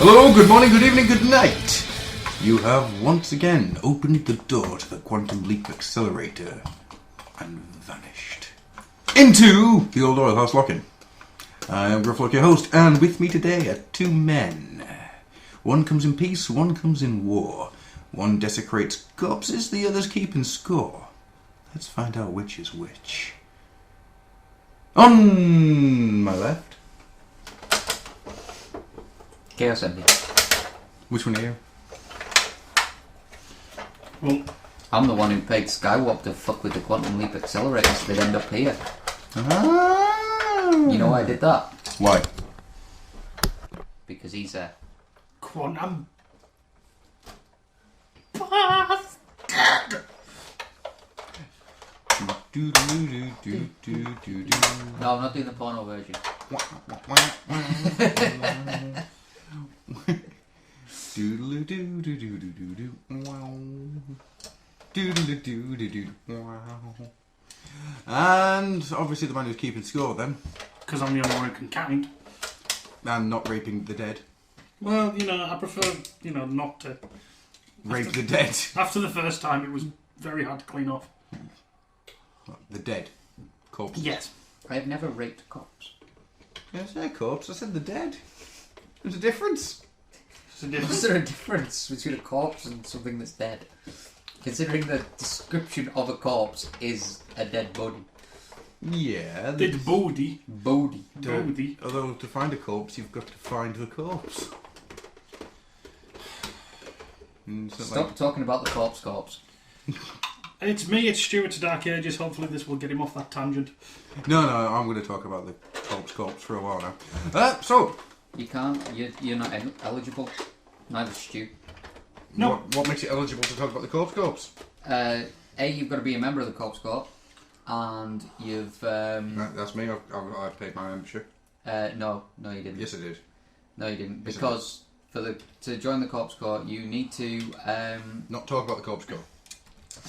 Hello, good morning, good evening, good night. You have once again opened the door to the Quantum Leap Accelerator and vanished into the old oil house lock-in. I am Grufflock, your host, and with me today are two men. One comes in peace, one comes in war. One desecrates corpses, the other's keeping score. Let's find out which is which. On my left. Chaos Envy. Which one are you? Well, I'm the one who paid Skywalk to fuck with the Quantum Leap Accelerator so they'd end up here. Ah. You know why I did that? Why? Because he's a Quantum bastard. No, I'm not doing the porno version. And obviously the man who's keeping score then. Because I'm the only one who can count. And not raping the dead. Well, I prefer, not to. Rape the dead. After the first time, it was very hard to clean off. The dead. Corpse. Yes. I have never raped a corpse. I said corpse, I said the dead. There's a difference. Is there a difference between a corpse and something that's dead? Considering the description of a corpse is a dead body. Yeah. Dead body. Body. Body. Although to find a corpse, you've got to find the corpse. Stop talking about the corpse. It's me, it's Stuart's Dark Ages. Hopefully this will get him off that tangent. No, I'm going to talk about the corpse for a while now. So... You can't. You're not eligible. Neither Stu. No. What makes it eligible to talk about the corpse? You've got to be a member of the Corps, and you've. That's me. I've paid my membership. No, you didn't. Yes, I did. No, you didn't. Yes, Because to join the Corps, you need to. Not talk about the corpse.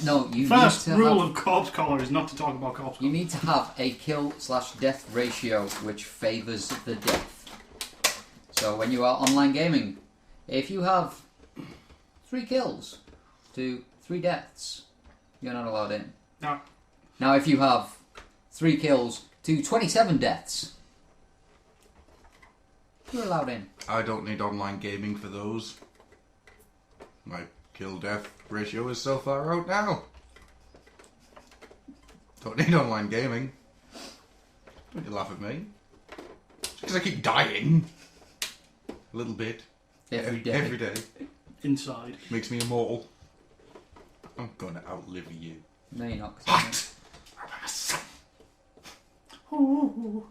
No, you. First need to rule have, of Corpse Collar is not to talk about Corpse Collar. You need to have a kill/death ratio which favours the death. So when you are online gaming, if you have 3 kills to 3 deaths, you're not allowed in. No. Now if you have 3 kills to 27 deaths, you're allowed in. I don't need online gaming for those. My kill-death ratio is so far out now. Don't need online gaming. Don't you laugh at me. Because I keep dying. A little bit. Every day. Every day. Inside. Makes me immortal. I'm gonna outlive you. No, you're not. What? Ooh.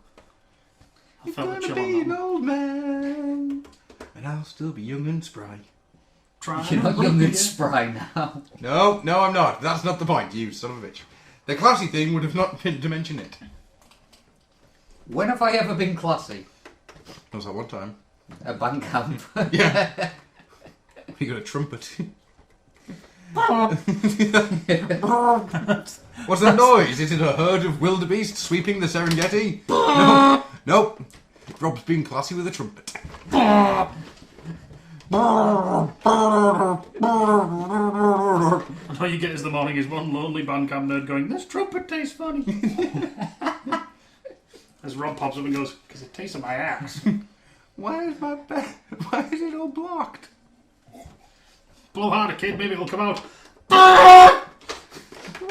I You're felt the gonna chill be on an that. old man. And I'll still be young and spry. You're not young and spry now. No, I'm not. That's not the point, you son of a bitch. The classy thing would have not been to mention it. When have I ever been classy? That was that one time. A band camp. Yeah. You got a trumpet. What's that noise? Is it a herd of wildebeest sweeping the Serengeti? No. Nope. Rob's being classy with a trumpet. And all you get is the morning is one lonely bandcamp nerd going, "This trumpet tastes funny." As Rob pops up and goes, "Because it tastes of my ass." Why is my bed? Why is it all blocked? Blow harder, kid. Maybe it'll come out. I'm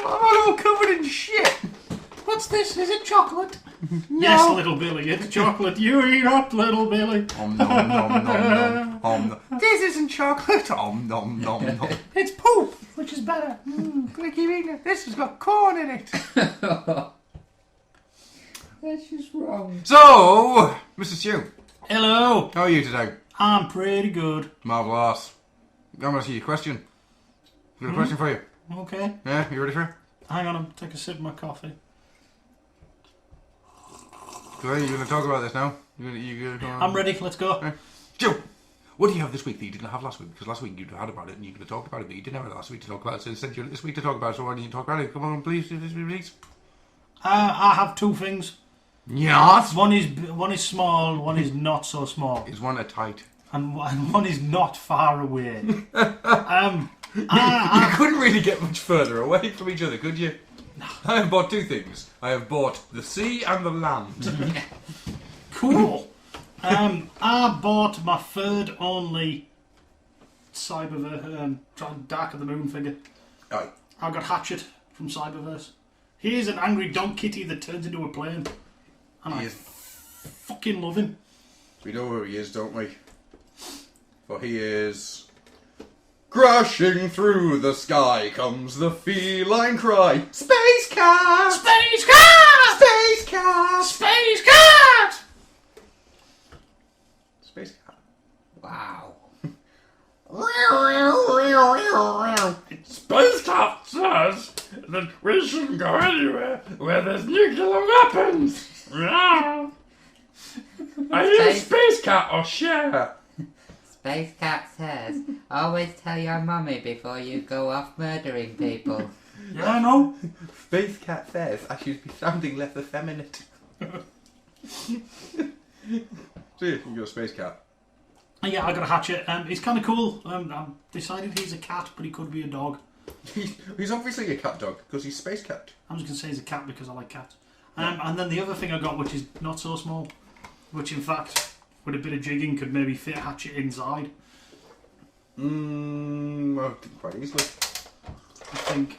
all covered in shit. What's this? Is it chocolate? No. Yes, little Billy. It's chocolate. You eat up, little Billy. Om nom nom nom nom. This isn't chocolate. Om nom nom nom. It's poop, which is better. Gonna keep eating it. This has got corn in it. That's just wrong. So, Mr. Stew, Hello. how are you today? I'm pretty good. Marvellous. I'm going to ask you a question. I've got a question for you. Okay. Yeah, you ready for it? Hang on, I'll take a sip of my coffee. You're going to talk about this now? I'm ready. Let's go. Joe, what do you have this week that you didn't have last week? Because last week you had about it and you could have talked about it, but you didn't have it last week to talk about it. So instead you had this week to talk about it, so why didn't you talk about it? Come on, please. I have 2 things. Yes. One is small, one is not so small. Is one a tight? and one is not far away. You couldn't really get much further away from each other, could you? No. I have bought 2 things. I have bought the sea and the land. Cool. I bought my third only Cyberverse Dark of the Moon figure. Aye. I got Hatchet from Cyberverse. He is an angry dog kitty that turns into a plane. And I fucking love him. We know who he is, don't we? For he is... Crashing through the sky comes the feline cry. Space cat! Space Cat! Space cat! Space Cat! Space cat. Wow. Space Cat says that we shouldn't go anywhere where there's nuclear weapons. Are you Space Cat or Cher? Space Cat says, always tell your mummy before you go off murdering people. Yeah, I know. Space cat says I should be sounding less effeminate. See, you're a space cat. Yeah, I got a Hatchet. He's kind of cool. I've decided he's a cat, but he could be a dog. He's obviously a cat dog because he's space cat. I'm just going to say he's a cat because I like cats. And then the other thing I got, which is not so small, which in fact, with a bit of jigging, could maybe fit a Hatchet inside. Well, quite easily. I think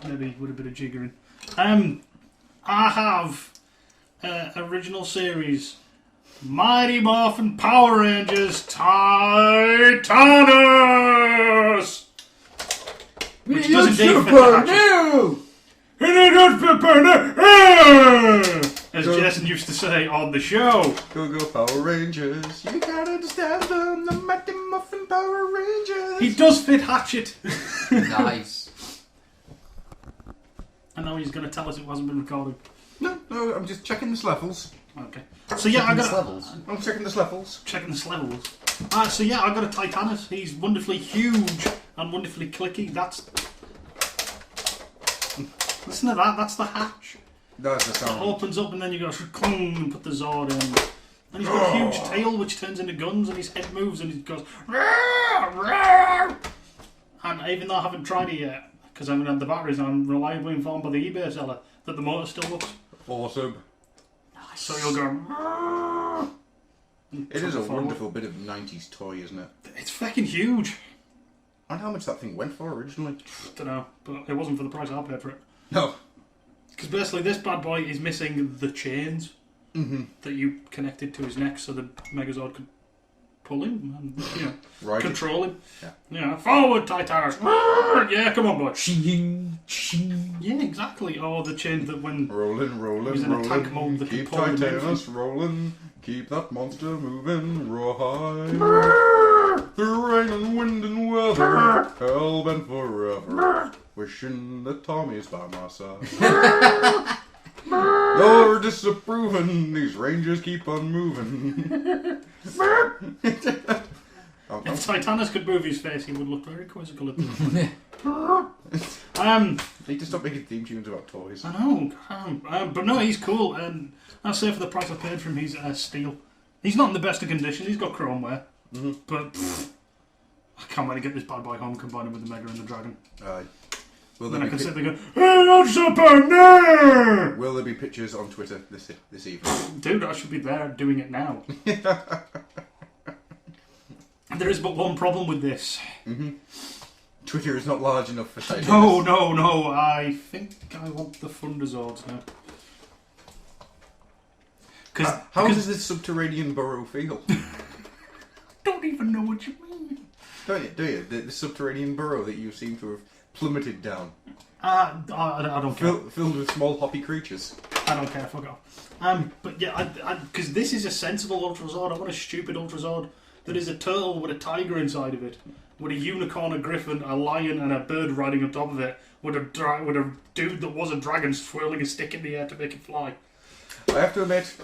maybe with a bit of jiggering. I have original series Mighty Morphin Power Rangers Titanus, which does indeed fit the Hatchet. As Jason used to say on the show. Go Power Rangers, you can't understand them, the Mighty Muffin Power Rangers. He does fit Hatchet. Nice. I know he's going to tell us it hasn't been recorded. No, I'm just checking the levels. Okay. So yeah, I got levels. I'm checking the levels. checking the levels. So yeah, I got a Titanus. He's wonderfully huge and wonderfully clicky. Listen to that. That's the hatch. That's the It sound. opens up and then you go clung and put the Zord in. And he's got a huge tail which turns into guns and his head moves and he goes. And even though I haven't tried it yet, because I haven't had the batteries, I'm reliably informed by the eBay seller that the motor still works. Awesome. So you'll go. It is a wonderful bit of 90s toy, isn't it? It's fucking huge. I wonder how much that thing went for originally. Don't know, but it wasn't for the price I paid for it. No. Because basically this bad boy is missing the chains that you connected to his neck so the Megazord could pull him and Right. control him. Yeah. Yeah, forward Titanus. Yeah, come on boy. Yeah, exactly. Or the chain that when Rolling, He's in a tank mode that keep can pull the Titanus rolling, keep that monster moving, rawhide. Through rain and wind and weather, hell bent forever, wishing that Tommy's by my side. You're disapproving, these rangers keep on moving. if Titanus could move his face, he would look very quizzical at the Need to stop making theme tunes about toys. I know, but no, he's cool, and I'll say for the price I paid for him, he's steel. He's not in the best of conditions, he's got chromeware, but I can't wait to get this bad boy home, combine him with the Mega and the Dragon. Aye. Will Then I there can be sit there and go, hey, that's super nerd! will there be pictures on Twitter this evening? Dude, I should be there doing it now. There is but one problem with this. Twitter is not large enough for Titanus. No, I think I want the Thunderzords now. How does this subterranean burrow feel? Don't even know what you mean. Do you? The subterranean burrow that you seem to have plummeted down. I don't care. Filled with small hoppy creatures. I don't care, fuck off. But yeah, because this is a sensible Ultrazord. I want a stupid Ultrazord that is a turtle with a tiger inside of it, with a unicorn, a griffin, a lion, and a bird riding on top of it, with a dude that was a dragon swirling a stick in the air to make it fly. I have to admit,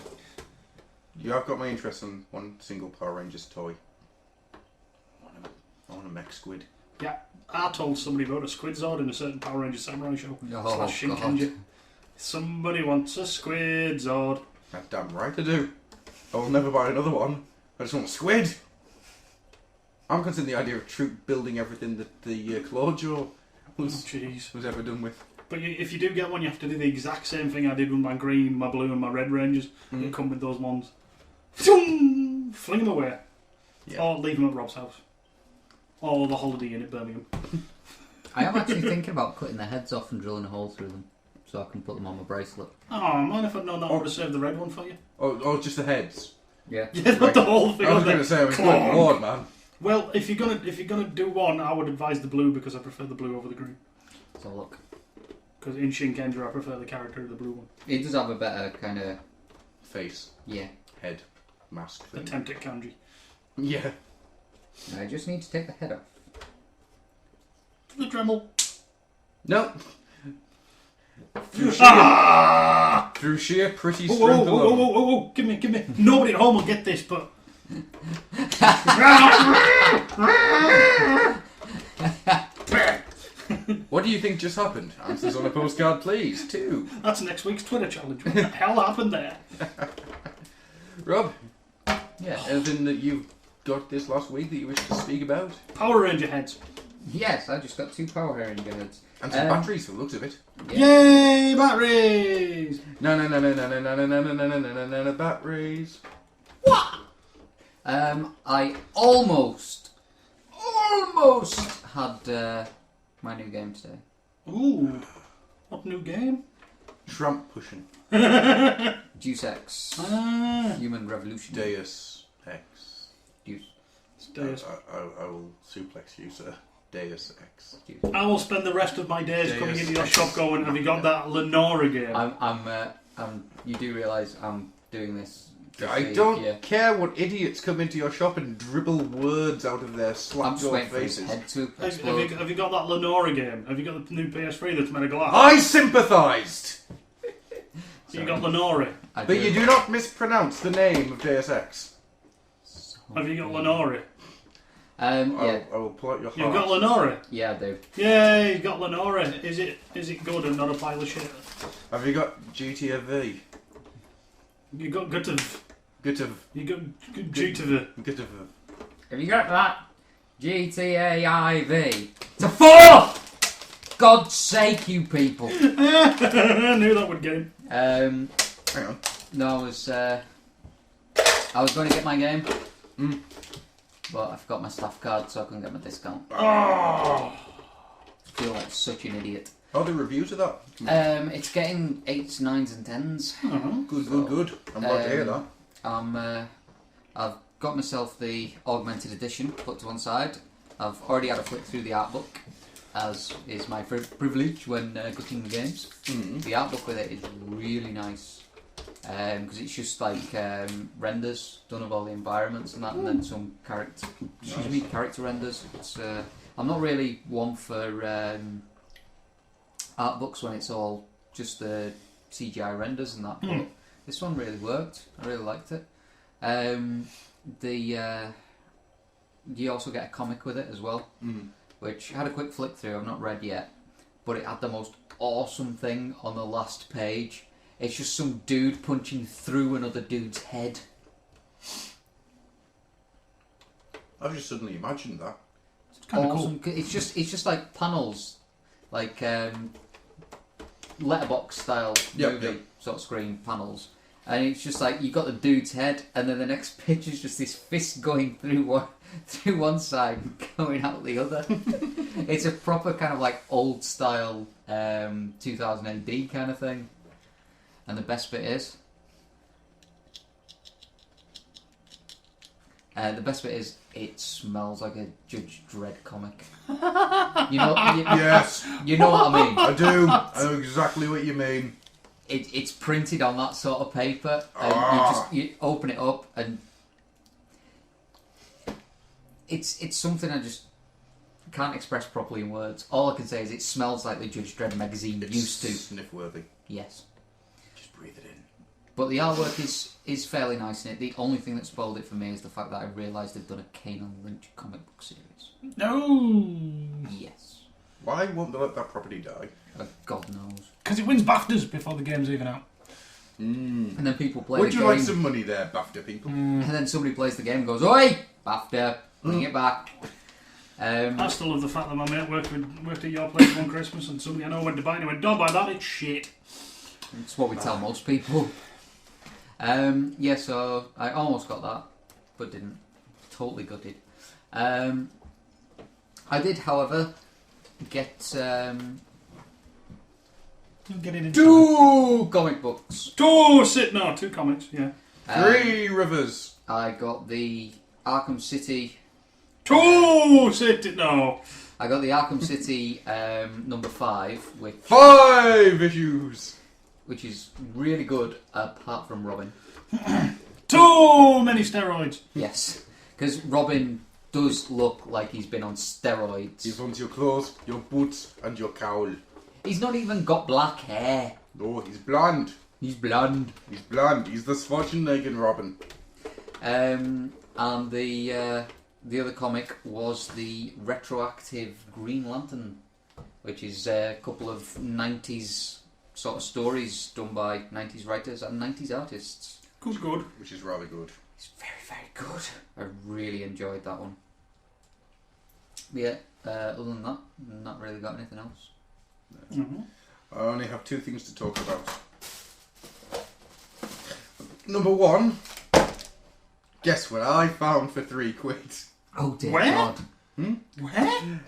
you have got my interest in one single Power Rangers toy. I want a mech squid. Yeah, I told somebody about a Squid Zord in a certain Power Rangers Samurai show. Oh, / God. Shinkenji. Somebody wants a Squid Zord. That's damn right I do. I will never buy another one. I just want a squid. I'm considering the idea of troop building everything that the Clawjaw Jeez. was ever done with. But if you do get one, you have to do the exact same thing I did with my green, my blue, and my red Rangers. You come with those ones. Fling them away. Yeah. Or leave them at Rob's house. Or the Holiday Inn at Birmingham. I am actually thinking about cutting their heads off and drilling a hole through them, so I can put them on my bracelet. Oh man, if I'd known that, I would have saved the red one for you. Or just the heads. Yeah. Yeah, not the whole thing. I was going to say, I was good lord, man. Well, if you're gonna do one, I would advise the blue because I prefer the blue over the green. So look, Because in Shinkenger, I prefer the character of the blue one. it does have a better kind of Face, yeah. head, mask thing. Attempt at kanji. Yeah. I just need to take the head off. The Dremel. No. Through sheer pretty Whoa, strength whoa, whoa, alone. whoa, whoa, whoa, give me. Nobody at home will get this, but... What do you think just happened? Answers on a postcard, please. 2. That's next week's Twitter challenge. What the hell happened there? Rob, Yeah. anything that you got this last week that you wish to speak about? Power Ranger heads. Yes, I just got 2 power Ranger heads. And some batteries, for the looks of it. Yay, batteries! No, batteries. I almost had my new game today. Ooh, what new game? Tramp pushing. Deus Ex. Ah, Human Revolution. Deus Ex. Deus. Deus. I will suplex you, sir. Deus Ex. I will spend the rest of my days Deus coming into your Ex. shop going, have you got that Lenora game? You do realise I'm doing this. to I see don't if care what idiots come into your shop and dribble words out of their I'm just slapjaw waiting for his faces. head to Have explode. you got that Lenora game? Have you got the new PS3 that's made of glass? I sympathised! You got Lenora. I But you do not mispronounce the name of Deus Ex. Have you got Lenora? Yeah, I will pull out your heart. You've got Lenora. yeah, I do. Yay, you got Lenora. Is it good and not a pile of shit? Have you got GTA V? You got Gutav. Gutav. You got Gutav. Gutav. Have you got that? GTA-IV. It's a 4! God's sake, you people. I knew that would get him. Hang on. No, I was going to get my game, but I forgot my staff card, so I couldn't get my discount. Oh. I feel like such an idiot. How are the reviews of that? It's getting 8s, 9s, and 10s. Good. I'm glad to hear that. I've got myself the augmented edition put to one side. I've already had a flick through the art book, as is my privilege when gutting the games. The art book with it is really nice, because it's just like renders done of all the environments and that, and then some character renders. It's I'm not really one for art books when it's all just the CGI renders and that, but this one really worked. I really liked it. You also get a comic with it as well, which I had a quick flick through. I've not read yet, but it had the most awesome thing on the last page. It's just some dude punching through another dude's head. I've just suddenly imagined that. It's kind of Awesome. cool. It's just like panels, like letterbox style movie sort of screen panels. And it's just like you got the dude's head, and then the next picture is just this fist going through one side and going out the other. It's a proper kind of like old style 2000 AD kind of thing. And the best bit is, it smells like a Judge Dredd comic. Yes, You know what I mean? I do. I know exactly what you mean. It's printed on that sort of paper, and you open it up, and it's something I just can't express properly in words. All I can say is it smells like the Judge Dredd magazine used to. Sniff worthy. Yes, Just breathe it in. but the artwork is fairly nice in it. The only thing that spoiled it for me is the fact that I realised they've done a Kane and Lynch comic book series. No. Yes, Why won't they let that property die? God knows. Because it wins BAFTAs before the game's even out. And then people play Would the you game, like some money there, BAFTA people? and then somebody plays the game and goes, "Oi, BAFTA!" Bring it back. I still love the fact that my mate worked at your place one Christmas and somebody I know went to buy it and he went, don't buy that, it's shit. It's what we tell most people. Yeah, so I almost got that, but didn't. Totally gutted. I did, however, get Don't get it into 2 comic books. 2 comics, yeah. 3 rivers. I got the Arkham City. 2 City, no. I got the Arkham City number 5, 5 issues. which is really good, apart from Robin. Too many steroids. Yes, because Robin does look like he's been on steroids. He owns your clothes, your boots, and your cowl. He's not even got black hair. No, he's blonde. He's blonde. He's blonde. He's the Schwarzenegger Robin. And the other comic was the retroactive Green Lantern, which is a couple of 90s sort of stories done by 90s writers and 90s artists. Good. Which is rather good. It's very, very good. I really enjoyed that one. But yeah, other than that, not really got anything else. Mm-hmm. I only have 2 things to talk about. Number 1. Guess what I found for £3? Oh dear Where? God. Where?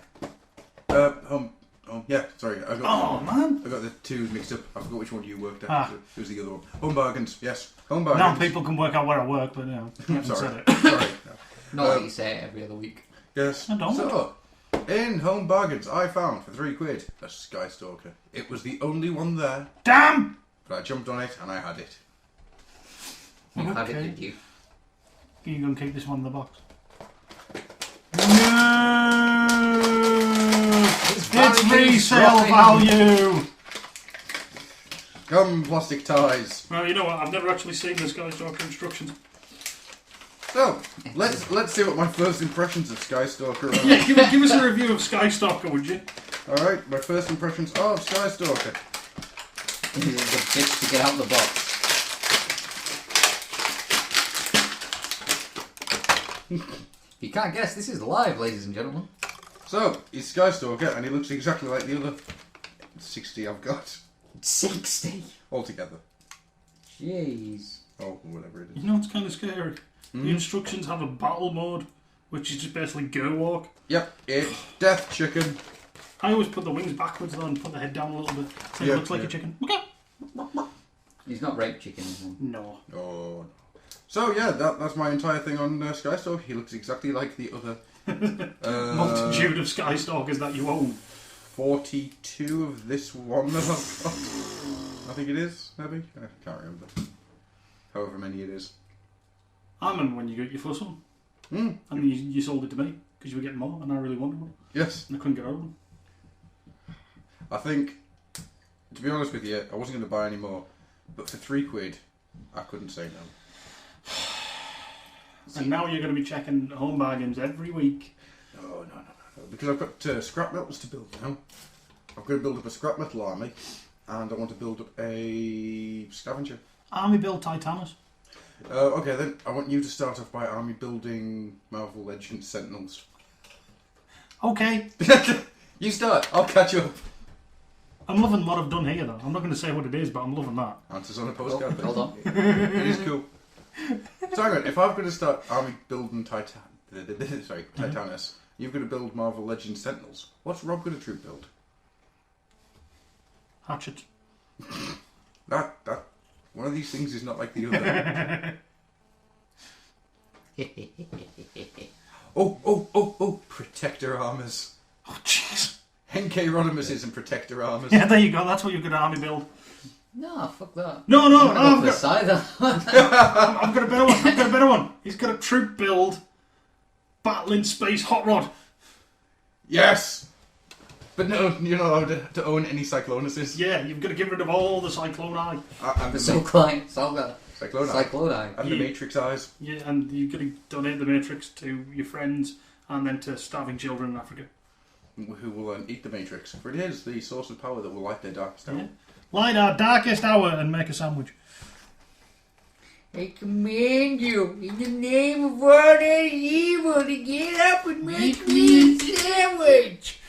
Yeah, sorry. Oh, man. I got the 2 mixed up. I forgot which one you worked at. Ah. It was the other one. Home bargains, yes. Home bargains. Now people can work out where I work, but you know, I haven't Sorry. said it. Sorry. Not like you say it every other week. Yes. I don't. So, in Home Bargains, I found for £3 a Sky Stalker. It was the only one there, Damn! but I jumped on it and I had it. You had it, Okay. did you? Can you go and keep this one in the box? No! It's resale value! Come, plastic ties. Well, you know what? I've never actually seen the Sky Stalker instructions. So, let's see what my first impressions of Sky Stalker are. Yeah, give us a review of Sky Stalker, would you? Alright, my first impressions of Sky Stalker. This is the bitch to get out of the box. If you can't guess, this is live, ladies and gentlemen. So, he's Sky Stalker and he looks exactly like the other 60 I've got 60. altogether. Jeez. Oh, whatever it You is. know, it's kind of scary. The instructions have a battle mode, which is just basically go walk. Yep, it's Death Chicken. I always put the wings backwards though and put the head down a little bit, so Yeah, it looks like yeah. a chicken. Okay. He's not rape chicken, is he? No. Oh, no. So yeah, that's my entire thing on Sky Stalker. He looks exactly like the other Multitude of Sky Stalkers that you own. 42 of this one that I've got. I think it is, maybe? I can't remember. However many it is. I remember when you got your first one, Mm. and you sold it to me because you were getting more, and I really wanted one, Yes. and I couldn't get hold of them. I think, to be honest with you, I wasn't going to buy any more. But for £3, I couldn't say no. And now you're going to be checking Home Bargains every week. No. Because I've got scrap metals to build now. I've got to build up a scrap metal army. And I want to build up a scavenger. Army build Titanus. Okay, then I want you to start off by army building Marvel Legends Sentinels. Okay. You start. I'll catch up. I'm loving what I've done here though. I'm not going to say what it is, but I'm loving that. Answers on a postcard. Hold on. It is cool. So hang on, if I'm going to start army building Titanus, you've got to build Marvel Legends Sentinels. What's Rob going to troop build? Hatchet. That one of these things is not like the other. Oh! Protector armors. Oh jeez. Henke Rodimus and Protector armors. Yeah, there you go. That's what you're going to army build. No, fuck that. No, I'm gonna go I've for the got, cider. I've got a better one. I've got a better one. He's got a troop build. Battling Space Hot Rod. Yes! But no, you're not allowed to own any Cyclonuses. Yeah, you've got to get rid of all the Cyclone Eye. And the Cyclone Cyclone and the Yeah. Matrix Eyes. Yeah, and you've got to donate the Matrix to your friends and then to starving children in Africa. Who will eat the Matrix. For it is the source of power that will light their darkest hour. Yeah. Light our darkest hour and make a sandwich. I command you, in the name of all that is evil, to get up and make me a sandwich.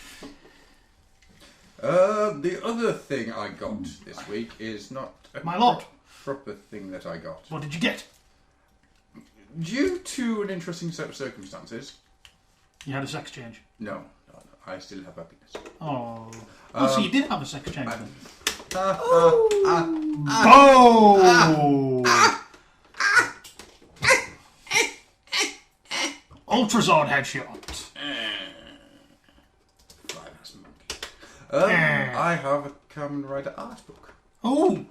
The other thing I got this week is not a My lot. proper thing that I got. What did you get? Due to an interesting set of circumstances. You had a sex change. No, I still have happiness. Oh. So you did have a sex change then? Ultrazord headshot. Fine-ass monkey. I have a Kamen Rider art book. Oh.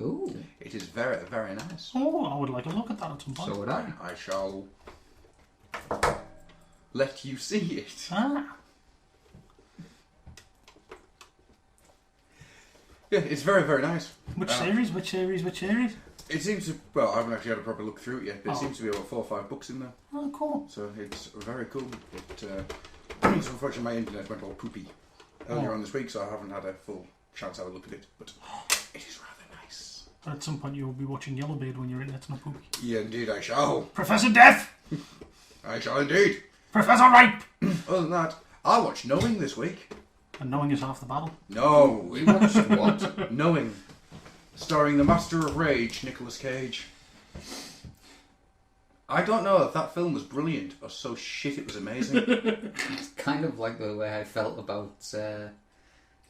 Ooh. It is very, very nice. Oh, I would like to look at that at some point. So would I. I shall let you see it. Ah. Yeah, it's very, very nice. Which series? Which series? It seems to, well, I haven't actually had a proper look through it yet, but Oh. it seems to be about 4 or 5 books in there. Oh, cool. So it's very cool. So unfortunately my internet went all poopy earlier on this week, so I haven't had a full chance to have a look at it, but it is rather nice. At some point you will be watching Yellowbeard when your internet's not poopy. Yeah, indeed I shall. Professor Death! I shall indeed. Professor Ripe! Other than that, I watched Knowing this week. And knowing is half the battle. No. We watched what? Knowing. Starring the Master of Rage, Nicolas Cage. I don't know if that film was brilliant or so shit it was amazing. It's kind of like the way I felt about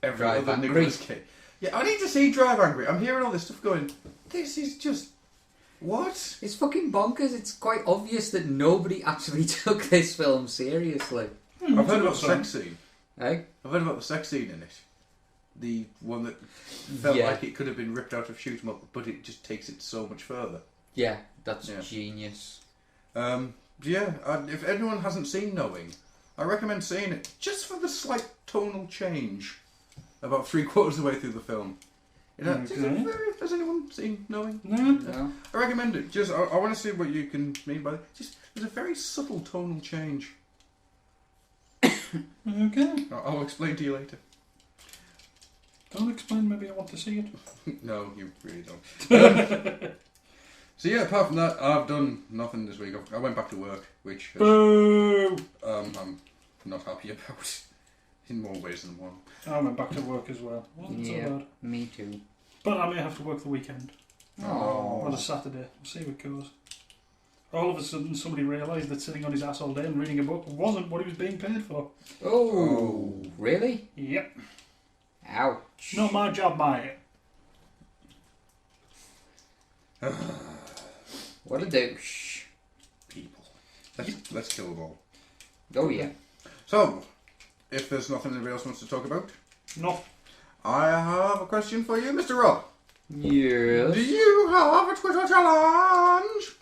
Every Drive other Angry. Nicolas Cage. Yeah, I need to see Drive Angry. I'm hearing all this stuff going, this is just... What? It's fucking bonkers. It's quite obvious that nobody actually took this film seriously. I've heard about the sex scene. Eh? I've heard about the sex scene in it. The one that felt Yeah. like it could have been ripped out of Shoot 'em Up, but it just takes it so much further. Yeah, that's Yeah. genius. If anyone hasn't seen Knowing, I recommend seeing it just for the slight tonal change. About 3/4 of the way through the film. You know, has anyone seen Knowing? No? I recommend it. Just I want to see what you can mean by it. Just there's a very subtle tonal change. Okay. I'll explain to you later. Don't explain, maybe I want to see it. No, you really don't. So yeah, apart from that, I've done nothing this week. I went back to work, which Boo! I'm not happy about in more ways than one. I went back to work as well. Wasn't so bad. Me too. But I may have to work the weekend. Oh. Or the Saturday. We'll see how it goes. All of a sudden somebody realised that sitting on his ass all day and reading a book wasn't what he was being paid for. Oh, really? Yep. Ouch. Not my job, mate. What a douche. People. Let's kill them all. Oh, yeah. So, if there's nothing anybody else wants to talk about, No. I have a question for you, Mr. Rob. Yes. Do you have a Twitter challenge?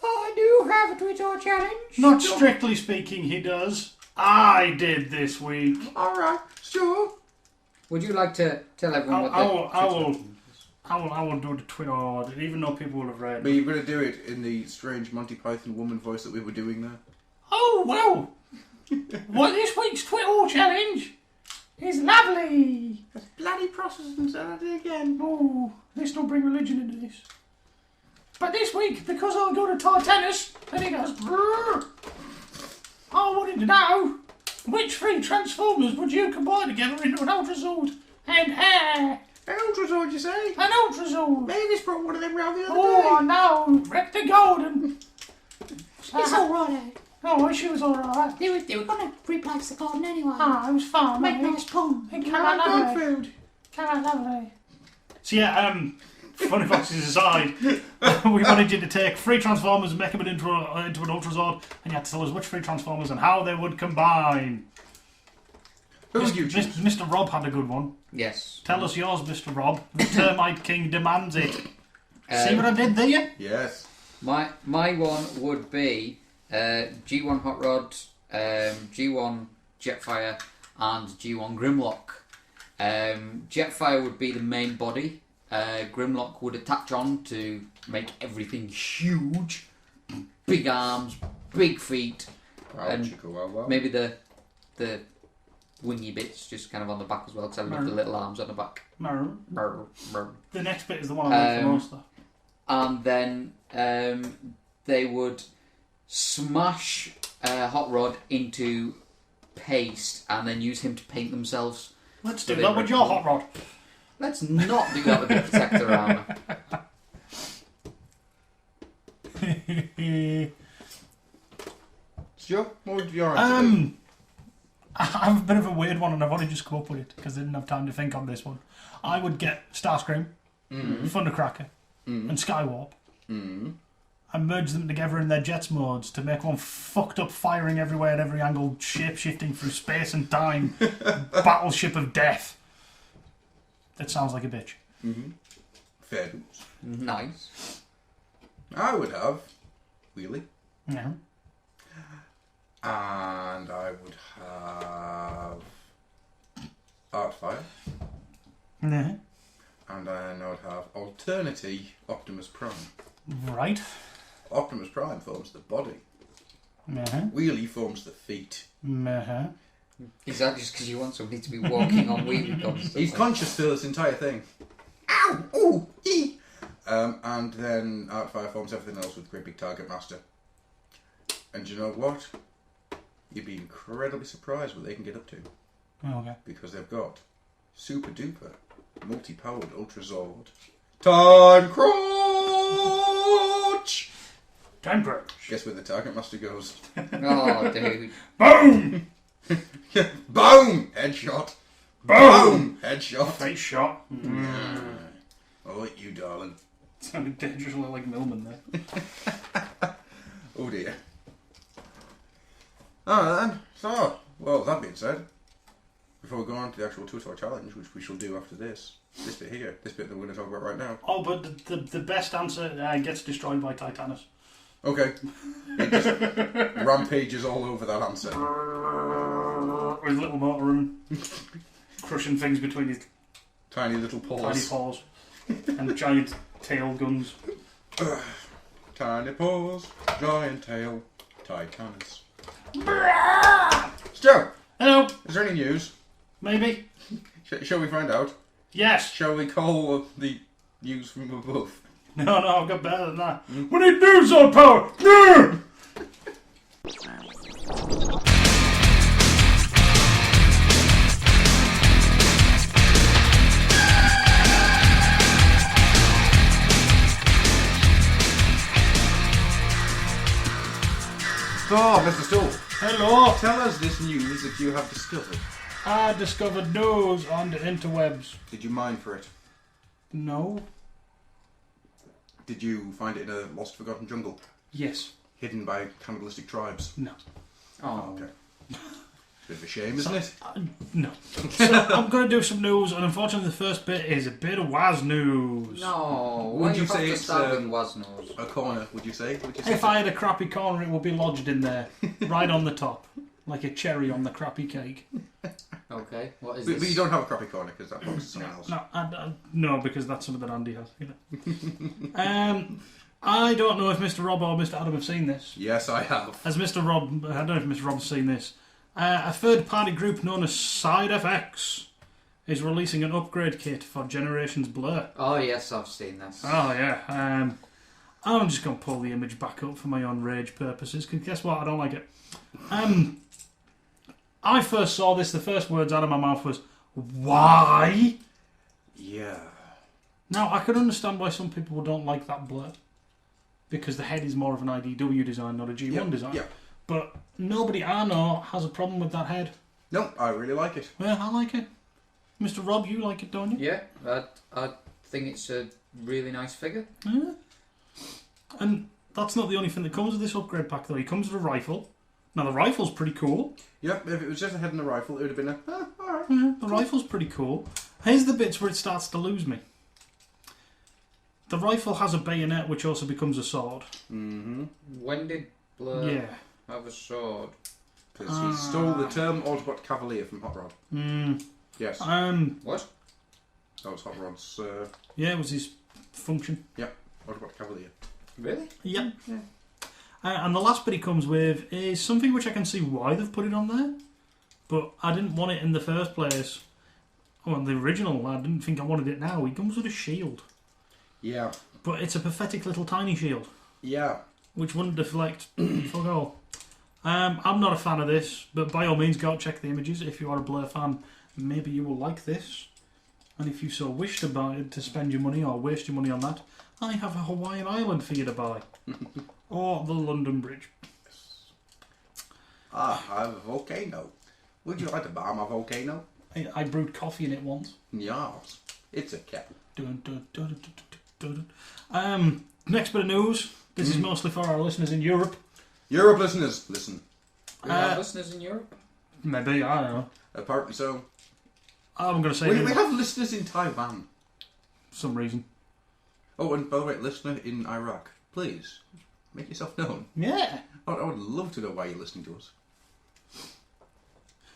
I do have a Twitter challenge. Not strictly speaking, he does. I did this week. Alright, sure. Would you like to tell everyone what the I will do the Twitter, even though people will have read. But you're going to do it in the strange Monty Python woman voice that we were doing there. Oh, well. What this week's Twitter challenge is lovely. That's bloody Protestants at it again. Oh, let's not bring religion into this. But this week, because I go to Titanus, and he goes, "Brrr," I wanted to know which 3 Transformers would you combine together into an Ultrazord? And An Ultrazord, you say? an Ultrazord. Mavis brought one of them round the other Oh, I day. know. Wrecked the garden. It's alright. Oh, she was alright. They were going to replace the garden anyway. Ah, it was fun. Make mate. nice pond. It came out lovely. food. Came out lovely. So yeah, funny foxes aside, we wanted you to take 3 Transformers and make them into an Ultrazord, and you had to tell us which 3 Transformers and how they would combine. Who would you choose? Mr. Rob had a good one. Yes. Tell us yours, Mr. Rob. The Termite King demands it. See Um, what I did there? Yes. My one would be G1 Hot Rod, G1 Jetfire, and G1 Grimlock. Jetfire would be the main body. Grimlock would attach on to make everything huge. Big arms, big feet, Wow, And chicka wow wow. maybe the wingy bits just kind of on the back as well, because I love the little arms on the back. No. Brr, brr. The next bit is the one I like the most, though. and then they would smash Hot Rod into paste and then use him to paint themselves. Let's do that with your Hot Rod. Let's not do that with the Protector armour. Stuart, what would your answer be? I have a bit of a weird one, and I've only just come up with it because I didn't have time to think on this one. I would get Starscream, Thundercracker, and Skywarp, and merge them together in their Jets modes to make one fucked up, firing everywhere at every angle, shape-shifting through space and time, battleship of death. That sounds like a bitch. Fair. Nice. I would have Wheelie. Yeah. And I would have Artfire. Yeah. And then I would have Alternity Optimus Prime. Right. Optimus Prime forms the body. Uh-huh. Wheelie forms the feet. Uh-huh. Is that just because you want somebody to be walking on wheelie guns? He's conscious through this entire thing. Ow! Ooh! Ee! And then Artfire forms everything else with Great Big Target Master. And you know what? You'd be incredibly surprised what they can get up to. Okay. Because they've got super duper multi-powered Ultra Zord. Time Crunch! Time Crunch. Guess where the Target Master goes? Oh, dude. Boom! Boom! Headshot. Boom! Headshot. Face shot. I'll let you, darling. Sounded dangerously like Millman there. Oh dear. Alright then. So, well, that being said, before we go on to the actual tutorial challenge, which we shall do after this bit here, this bit that we're going to talk about right now. Oh, but the best answer gets destroyed by Titanus. Okay. It just rampages all over that answer. With little motor room. Crushing things between his Tiny little paws. tiny paws. And giant tail guns. Tiny paws, giant tail, Titanus. Stu, Hello. is there any news? Maybe. Shall we find out? Yes. Shall we call the news from above? No, I've got better than that. We need news on power. No! So, Mr. Stool, Hello. tell us this news that you have discovered. I discovered news on the interwebs. Did you mine for it? No. Did you find it in a lost, forgotten jungle? Yes. Hidden by cannibalistic tribes? No. Oh, Okay. Bit of a shame, isn't it? No. So I'm going to do some news, and unfortunately the first bit is a bit of Waz news. no. Would Why you you say have to it's, start with Wasnos? A corner, would you say? Would you say If I had a crappy corner, it would be lodged in there, right on the top, like a cherry on the crappy cake. Okay, what is But this? you don't have a crappy corner because that belongs to someone else. No, because that's something that Andy has. You know. I don't know if Mr. Rob or Mr. Adam have seen this. Yes, I have. As Mr. Rob, I don't know if Mr. Rob's seen this. A third-party group known as SideFX is releasing an upgrade kit for Generations Blur. Oh, yes, I've seen this. Oh yeah. I'm just gonna pull the image back up for my own rage purposes. Because guess what? I don't like it. I first saw this. The first words out of my mouth was, "Why?" Yeah. Now I can understand why some people don't like that blur, because the head is more of an IDW design, not a G1 design. Yeah. But nobody I know has a problem with that head. No, I really like it. Well, I like it. Mr. Rob, you like it, don't you? Yeah, I think it's a really nice figure. Yeah. And that's not the only thing that comes with this upgrade pack, though. He comes with a rifle. Now, the rifle's pretty cool. Yeah, if it was just a head and a rifle, it would have been alright. Yeah, the rifle's pretty cool. Here's the bits where it starts to lose me. The rifle has a bayonet, which also becomes a sword. Mm-hmm. When did Blur Yeah. have a sword? Because he stole the term Autobot Cavalier from Hot Rod. Yes. What? That was Hot Rod's, Yeah, it was his function. Autobot Cavalier. Really? Yep. Yeah. And the last bit he comes with is something which I can see why they've put it on there, but I didn't want it in the first place. Well, the original, I didn't think I wanted it now. He comes with a shield. Yeah. But it's a pathetic little tiny shield, Yeah. which wouldn't deflect fuck all. I'm not a fan of this, but by all means, go out check the images. If you are a Blur fan, maybe you will like this. And if you so wish to buy it, to spend your money or waste your money on that, I have a Hawaiian island for you to buy. Or the London Bridge. I have a volcano. Would you like to buy my volcano? I brewed coffee in it once. Yes. It's a kettle. Next bit of news. This is mostly for our listeners in Europe. Europe listeners, listen. We have listeners in Europe? Maybe, I don't know. Apparently so. I'm going to say We have listeners in Taiwan. for some reason. Oh, and by the way, listener in Iraq, please make yourself known. Yeah. I would love to know why you're listening to us.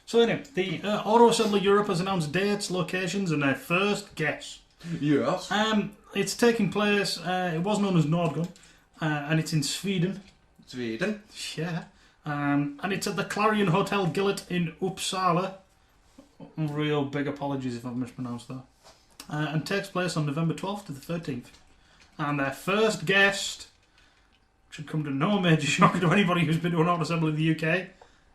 So anyway, the Auto Assembly Europe has announced dates, locations, and their first guests. Yes. It's taking place. It was known as Nordgun, and it's in Sweden. Sweden. Yeah. And it's at the Clarion Hotel Gillet in Uppsala. Real big apologies if I've mispronounced that. And takes place on November 12th to the 13th. And their first guest, should come to no major shock to anybody who's been to an Auto Assembly in the UK,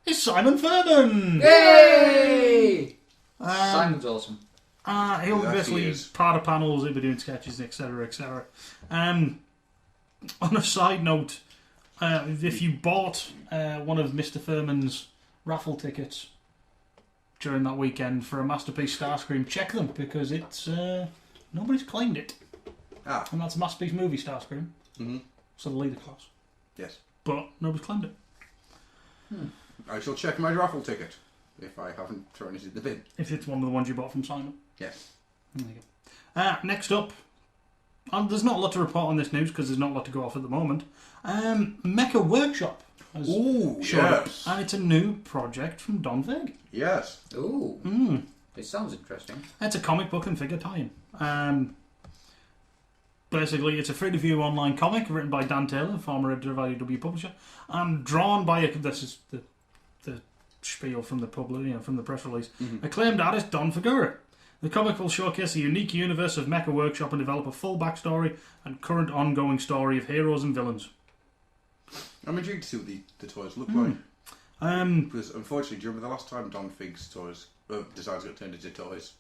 is Simon Furman. Yay! Simon's awesome. He'll Yes, basically he is. part of panels, he'll be doing sketches, etc., etc. On a side note, if you bought one of Mr. Furman's raffle tickets during that weekend for a Masterpiece Starscream, check them, because it's nobody's claimed it. Ah. And that's a Masterpiece movie Starscream. Mm-hmm. So the leader class. Yes. But nobody's claimed it. I shall check my raffle ticket if I haven't thrown it in the bin. If it's one of the ones you bought from Simon. Yes. There you go. Next up, there's not a lot to report on this news because there's not a lot to go off at the moment. Mecha Workshop has Ooh, showed up, yes. and it's a new project from Don Vig. Yes. Ooh. It sounds interesting. It's a comic book and figure tie-in. Basically, it's a free-to-view online comic written by Dan Taylor, former editor of IDW publisher, and drawn by this is the spiel from the from the press release. Acclaimed artist Don Figura. The comic will showcase a unique universe of Mecha Workshop and develop a full backstory and current ongoing story of heroes and villains. I'm intrigued to see what the toys look like. Because unfortunately, do you remember the last time Don Fig's toys designs got turned into toys?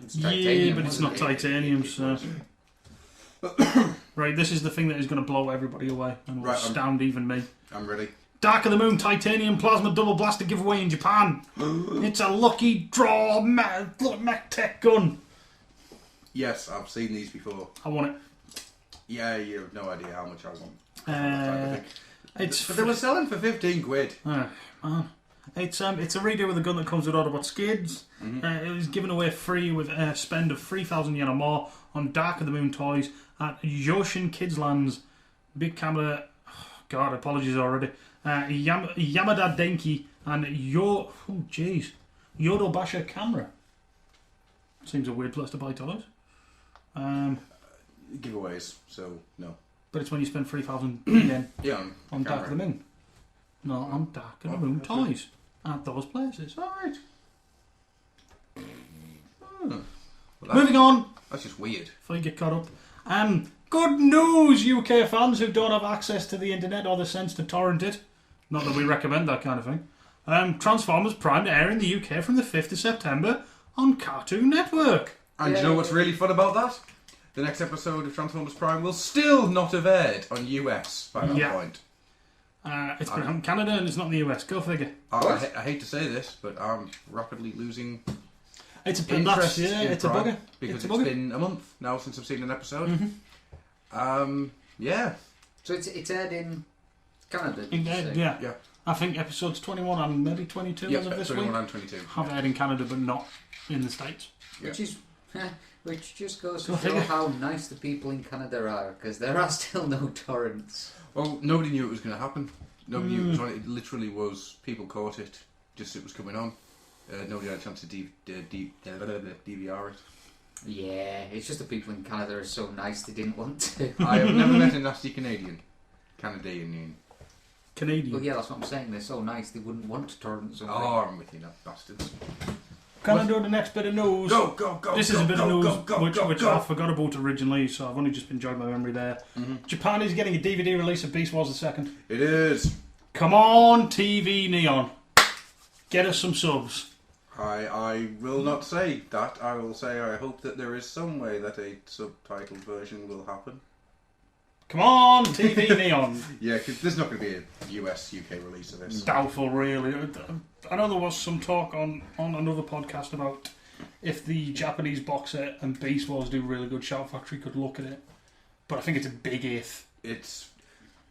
It's Yeah, titanium, but it's wasn't not it? titanium, so... Right, this is the thing that is going to blow everybody away and will astound even me. I'm ready. Dark of the Moon Titanium Plasma Double Blaster giveaway in Japan. It's a lucky draw mech tech gun. Yes, I've seen these before. I want it. Yeah, you have no idea how much I want. It's But they were selling for 15 quid. It's a redo with a gun that comes with Autobot skids. It was given away free with a spend of 3,000 yen or more on Dark of the Moon toys at Yoshin Kidsland's Big Camera. God, apologies already. Yamada Denki and Yodobasha Camera. Seems a weird place to buy toys. Giveaways, so no. But it's when you spend 3,000 yen Yeah, on Dark of the Moon. Not on Dark of the Moon toys at those places. Alright. Moving on. That's just weird. Before you get caught up. Good news, UK fans who don't have access to the internet or the sense to torrent it. Not that we recommend that kind of thing. Transformers Prime to air in the UK from the 5th of September on Cartoon Network. And do you know what's really fun about that? The next episode of Transformers Prime will still not have aired on US by that point. It's been in Canada and it's not in the US. Go figure. I hate to say this, but I'm rapidly losing It's a interest it's a Prime bugger. because it's it's been a month now since I've seen an episode. Yeah. So it's aired in Canada, did you say? Yeah. I think episodes 21 and maybe 22 as of this 21 week and 22. have aired in Canada but not in the States. Which just goes Go to show figure. how nice the people in Canada are, because there are still no torrents. Well, nobody knew it was going to happen. Nobody knew it was on. It literally was, people caught it, just it was coming on. Nobody had a chance to DVR it. Yeah, it's just the people in Canada are so nice they didn't want to. I have never met a nasty Canadian. Canadian. Canadian. Well, yeah, that's what I'm saying. They're so nice they wouldn't want torrents. Oh, I'm with you now, bastards. Can I do the next bit of news? Go, go, go. This is a bit of news which I forgot about originally, so I've only just been jogging my memory there. Japan is getting a DVD release of Beast Wars II. It is. Come on, TV Neon. Get us some subs. I will not say that. I will say I hope that there is some way that a subtitled version will happen. Come on, TV Neon. Yeah, because there's not going to be a US, UK release of this. Doubtful, really. I know there was some talk on another podcast about if the Japanese box set and Beast Wars do really good, Shout Factory could look at it. But I think it's a big if.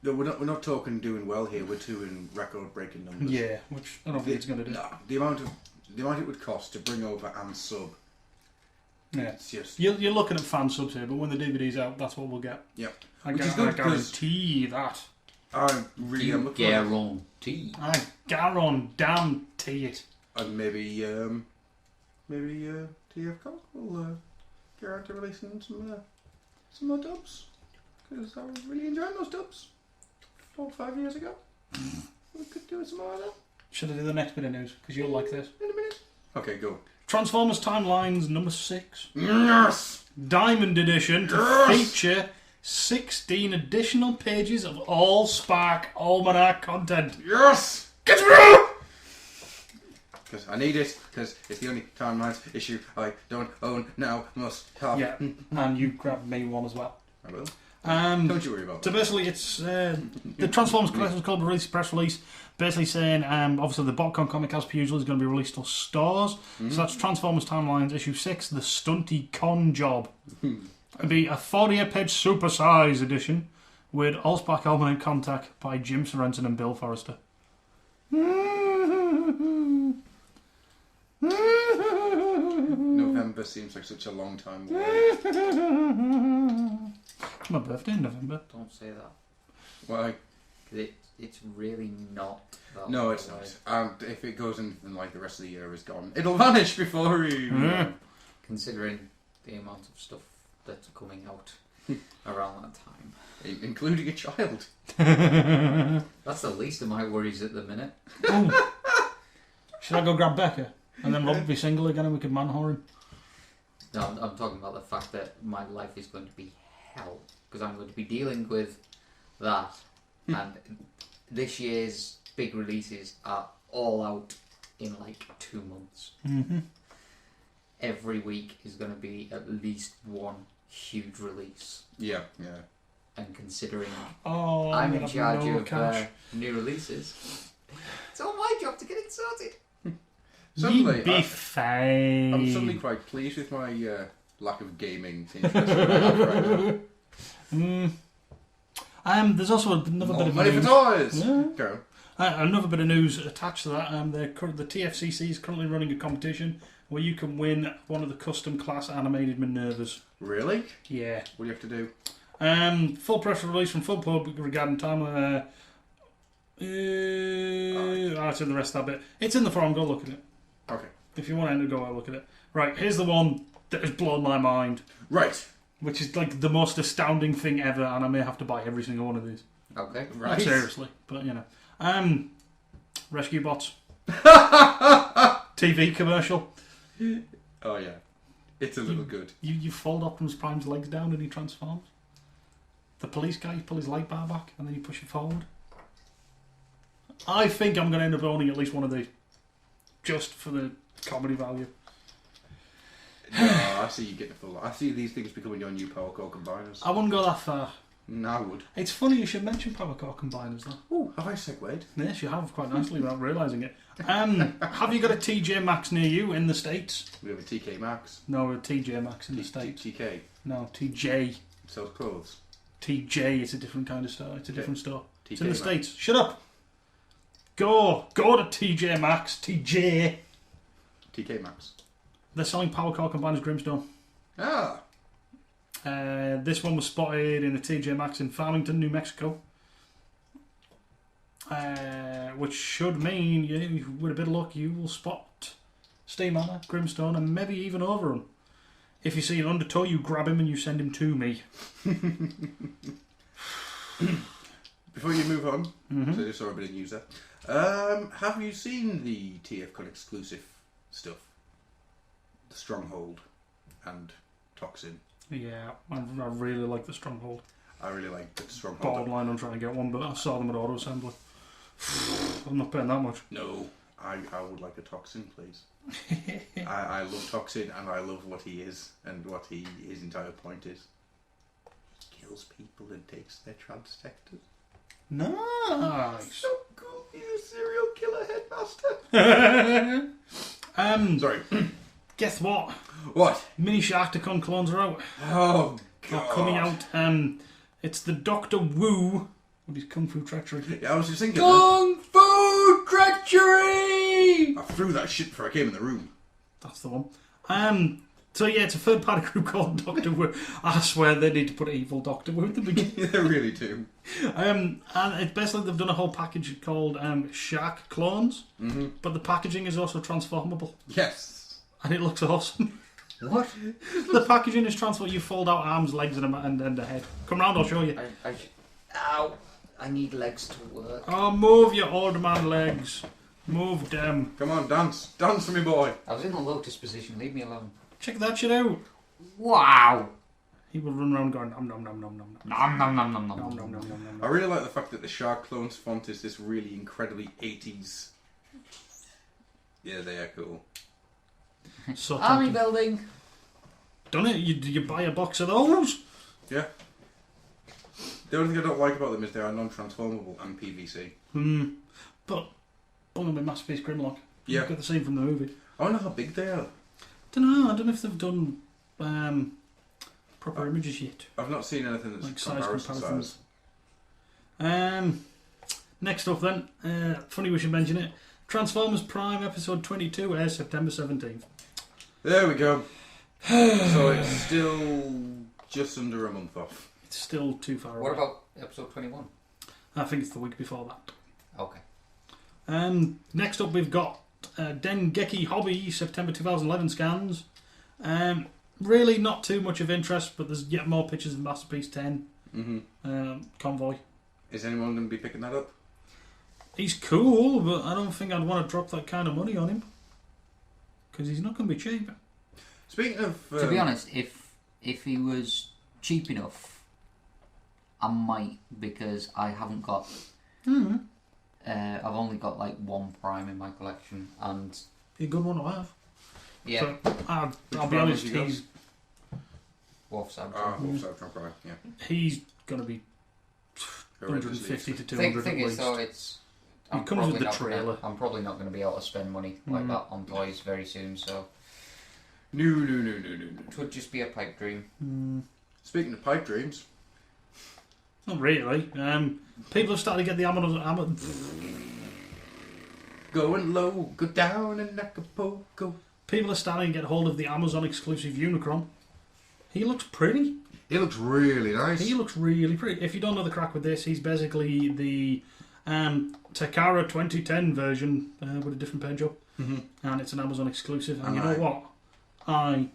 No, we're not talking doing well here. We're doing record-breaking numbers. Yeah, which I don't think it's going to do. No, the amount it would cost to bring over and sub. Yeah, it's just you're looking at fan subs here, but when the DVD's out, that's what we'll get. Yep. I guarantee that. I really am looking. Guarantee. I guarantee it. And maybe TF Cock will get around to releasing some more dubs, because I was really enjoying those dubs 4 or 5 years ago. We could do some more of that. Should I do the next bit of news? Because you'll like this. In a minute. Okay, go. Transformers Timelines number 6. Yes! Diamond Edition to feature 16 additional pages of all Spark Almanac content. Yes! Get through! Because I need it, because it's the only Timelines issue I don't own now, must have. Yeah, and you grabbed me one as well. I will. Don't you worry about So that. basically, it's the Transformers Collector's Club released a press release basically saying, obviously, the BotCon comic, as per usual, is going to be released to stores. So that's Transformers Timelines issue 6, the Stunty Con Job. It'll be a 48-page super-size edition with Allspark Almanac contact by Jim Sorensen and Bill Forrester. November seems like such a long time away. It's my birthday in November. Don't say that. Why? It's really not that No, long it's away. not. And if it goes anything like the rest of the year is gone, it'll vanish before we... Considering the amount of stuff that's coming out around that time. Including a child. That's the least of my worries at the minute. Ooh. Should I go grab Becca? And then Rob will be single again and we can man-whore him? No, I'm talking about the fact that my life is going to be hell. Because I'm going to be dealing with that. And this year's big releases are all out in like 2 months. Mm-hmm. Every week is going to be at least one huge release. Yeah. And considering Oh, I'm in gonna charge have no of cash. new releases, it's all my job to get it sorted. Suddenly, You'd be fine. I'm suddenly quite pleased with my lack of gaming interest that I have right now. There's also another bit of Money for news. toys! Yeah. Go. Another bit of news attached to that. The TFCC is currently running a competition where you can win one of the custom class animated Minervas. Really? Yeah. What do you have to do? Full press release from Full Pub regarding time. It's in the rest of that bit. It's in the forum. Go look at it. Okay. If you want to go look at it. Right. Here's the one that has blown my mind. Right. Which is like the most astounding thing ever, and I may have to buy every single one of these. Okay. Right. Seriously, but you know. Rescue bots. TV commercial. Oh yeah. It's a little good. You fold Optimus Prime's legs down and he transforms. The police guy, you pull his light bar back and then you push it forward. I think I'm going to end up owning at least one of these. Just for the comedy value. No, I see you get the full. I see these things becoming your new power core combiners. I wouldn't go that far. No, I would. It's funny you should mention power core combiners though. Oh, have I segued? Yes, you have quite nicely without realising it. Have you got a TJ Maxx near you in the States? We have a TK Maxx. No, a TJ Maxx in the States. TK. No, TJ. Sells clothes. TJ is a different kind of store. It's a different store. It's in the Maxx. States. Shut up. Go to TJ Maxx. TJ. TK Maxx. They're selling power core combiners Grimstone. Ah. This one was spotted in a TJ Maxx in Farmington, New Mexico. Which should mean, with a bit of luck, you will spot Steam Hammer, Grimstone, and maybe even Overrun. If you see an Undertow, you grab him and you send him to me. Before you move on, so I just saw a bit of news there. Have you seen the TFCon exclusive stuff? the Stronghold and Toxin. Yeah, I really like the Stronghold. I really like the Stronghold. Bottom line, I'm trying to get one, but I saw them at auto assembly. I'm not paying that much. No, I would like a Toxin, please. I love Toxin, and I love what he is, and what his entire point is. He kills people and takes their transectors. Nice. So cool, he's a serial killer headmaster. Sorry. Guess what? What? Mini Sharkticon clones are out. Oh, They're God. coming out. It's the Dr. Wu with his Kung Fu treachery. Yeah, I was just thinking. Kung Fu treachery! I threw that shit before I came in the room. That's the one. So yeah, it's a third-party group called Dr. Wu. I swear they need to put evil Dr. Wu at the beginning. They really do. And it's basically they've done a whole package called Shark Clones, but the packaging is also transformable, Yes. and it looks awesome. What? The packaging is transformable. You fold out arms, legs, and a head. Come round, I'll show you. Ow! I need legs to work. Oh, move your old man legs. Move them. Come on, dance. Dance for me, boy. I was in the lotus position. Leave me alone. Check that shit out. Wow! He will run around going nom nom nom nom nom Nom nom nom nom nom nom nom nom. nom nom nom. I really like the fact that the Shark Clones font is this really incredibly 80s. Yeah, they are cool. So Army tempting. building. Done it? You buy a box of those? Yeah. The only thing I don't like about them is they are non-transformable and PVC. But bung them in Masterpiece Grimlock. Yeah. You've got the scene from the movie. I wonder how big they are. I don't know if they've done proper images yet. I've not seen anything that's Like size comparison comparisons. size. Next up then, funny we should mention it. Transformers Prime episode 22 airs September 17th. There we go. So it's still just under a month off. It's still too far away. What about episode 21? I think it's the week before that. Okay. Next up we've got Dengeki Hobby September 2011 scans. Really not too much of interest, but there's yet more pictures of Masterpiece 10 Convoy. Is anyone going to be picking that up? He's cool, but I don't think I'd want to drop that kind of money on him. Because he's not going to be cheap. Speaking of... To be honest, if he was cheap enough, I might, because I haven't got... I've only got like one Prime in my collection, and... Be a good one to have. Yeah. So, I'll be honest, he's... Wolf Sabbath. Wolf Sabbath Prime, yeah. He's going to be 150 to 200 Thing at is, least. though, it's... It comes with the trailer. I'm probably not going to be able to spend money like that on toys very soon, so... No. It would just be a pipe dream. Speaking of pipe dreams... Not really. People have started to get the Amazon... Going low, go down in Acapulco. People are starting to get hold of the Amazon exclusive Unicron. He looks pretty. He looks really nice. He looks really pretty. If you don't know the crack with this, he's basically the Takara 2010 version with a different paint job. And it's an Amazon exclusive. And you know what? I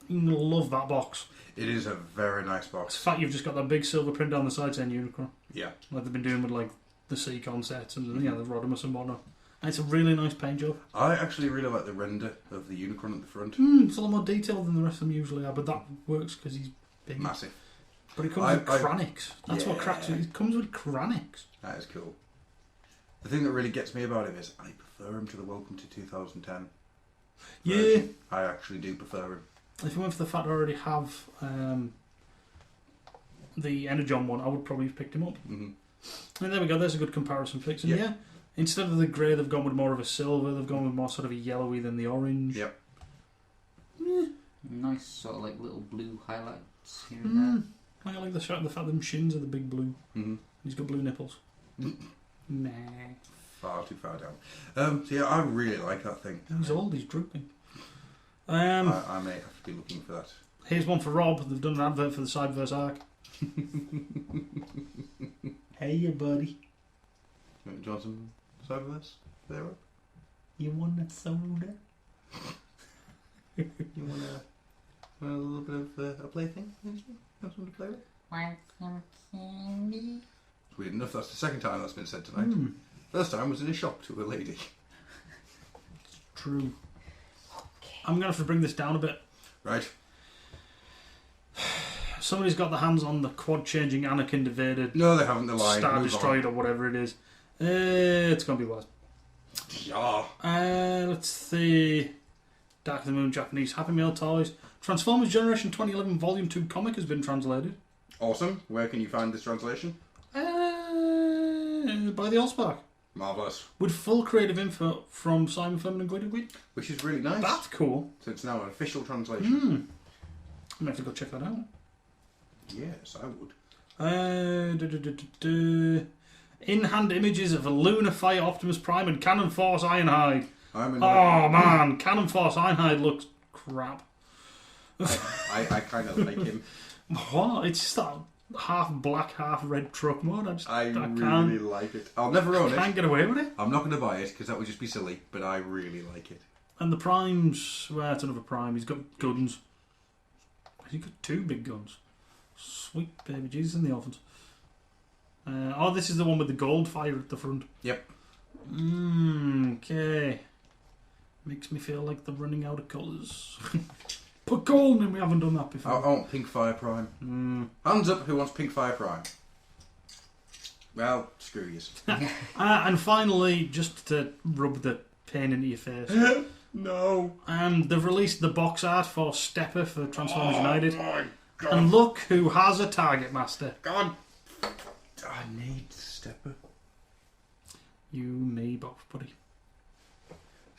love that box. It is a very nice It's box. the fact you've just got that big silver print down the side saying Unicron. Yeah. Like they've been doing with like the Seacon sets and the Rodimus and whatnot. And it's a really nice paint job. I actually really like the render of the Unicron at the front. It's a lot more detailed than the rest of them usually are, but that works because he's big. Massive. But it comes with Kranix. That's what cracks it. It comes with Kranix. That is cool. The thing that really gets me about him is I prefer him to the Welcome to 2010 Yeah. version. I actually do prefer him. If it went for the fact I already have the Energon one, I would probably have picked him up. And there we go, there's a good comparison fix. And yeah, instead of the grey, they've gone with more of a silver, they've gone with more sort of a yellowy than the orange. Yep. Nice sort of like little blue highlights here and there. I like the fact that them shins are the big blue. He's got blue nipples. Nah. Far too far down. So yeah, I really like that thing. He's old, he's drooping. I may have to be looking for that. Here's one for Rob. They've done an advert for the Cyberverse arc. Hey, you buddy. Johnson Cyberverse? There, Rob? You want a soda? You want a little bit of a plaything? Have something to play with? Want some candy? It's weird enough, that's the second time that's been said tonight. First time was in a shop to a lady. True. Okay. I'm going to have to bring this down a bit. Right. Somebody's got their hands on the quad-changing Anakin invaded No, they haven't. They're lying. Star Move Destroyer or whatever it is. It's going to be worse. on. Yeah. Let's see. Dark of the Moon Japanese Happy Meal toys. Transformers Generation 2011 Volume 2 comic has been translated. Awesome. Where can you find this translation? By the Allspark. Marvellous. With full creative info from Simon Furman and Gwydon Gwyd. Which is really nice. That's cool. So it's now an official translation. I'm going to have to go check that out. Yes, I would. In-hand images of a Lunar Fire Optimus Prime and Cannon Force Ironhide. I'm Oh man, Cannon Force Ironhide looks crap. I kind of like him. What? It's just that half black, half red truck mode. I really can't, like it. I'll never own can't it. get away with it. I'm not going to buy it because that would just be silly, but I really like it. And the Primes, well, it's another Prime. He's got guns. He's got 2 big guns. Sweet baby Jesus in the ovens. This is the one with the gold fire at the front. Yep. Okay. Makes me feel like they're running out of colours. Put gold in, we haven't done that before. I want Pink Fire Prime. Hands up, who wants Pink Fire Prime? Well, screw yous. And finally, just to rub the pain into your face. No. They've released the box art for Stepper for Transformers United. My God. And look who has a Target Master. God. I need Stepper. You, me, both, buddy.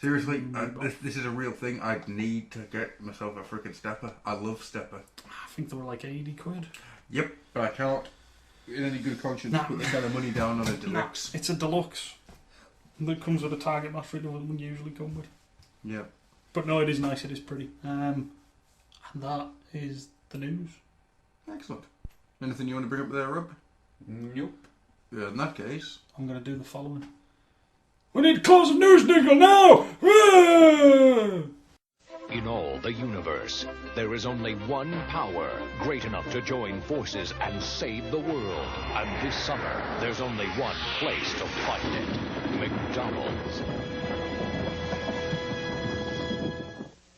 Seriously, this is a real thing. I need to get myself a freaking Stepper. I love Stepper. I think they were like 80 quid. Yep, but I cannot, in any good conscience, put the kind of money down on a deluxe. It's a deluxe. That comes with a Target Master it doesn't usually come with. Yeah. But no, it is nice, it is pretty. And that is the news. Excellent. Anything you want to bring up there, Rob? Nope. Yeah, in that case... I'm going to do the following. We need to close the news, Nickel, now! In all the universe, there is only one power great enough to join forces and save the world. And this summer, there's only one place to find it. McDonald's.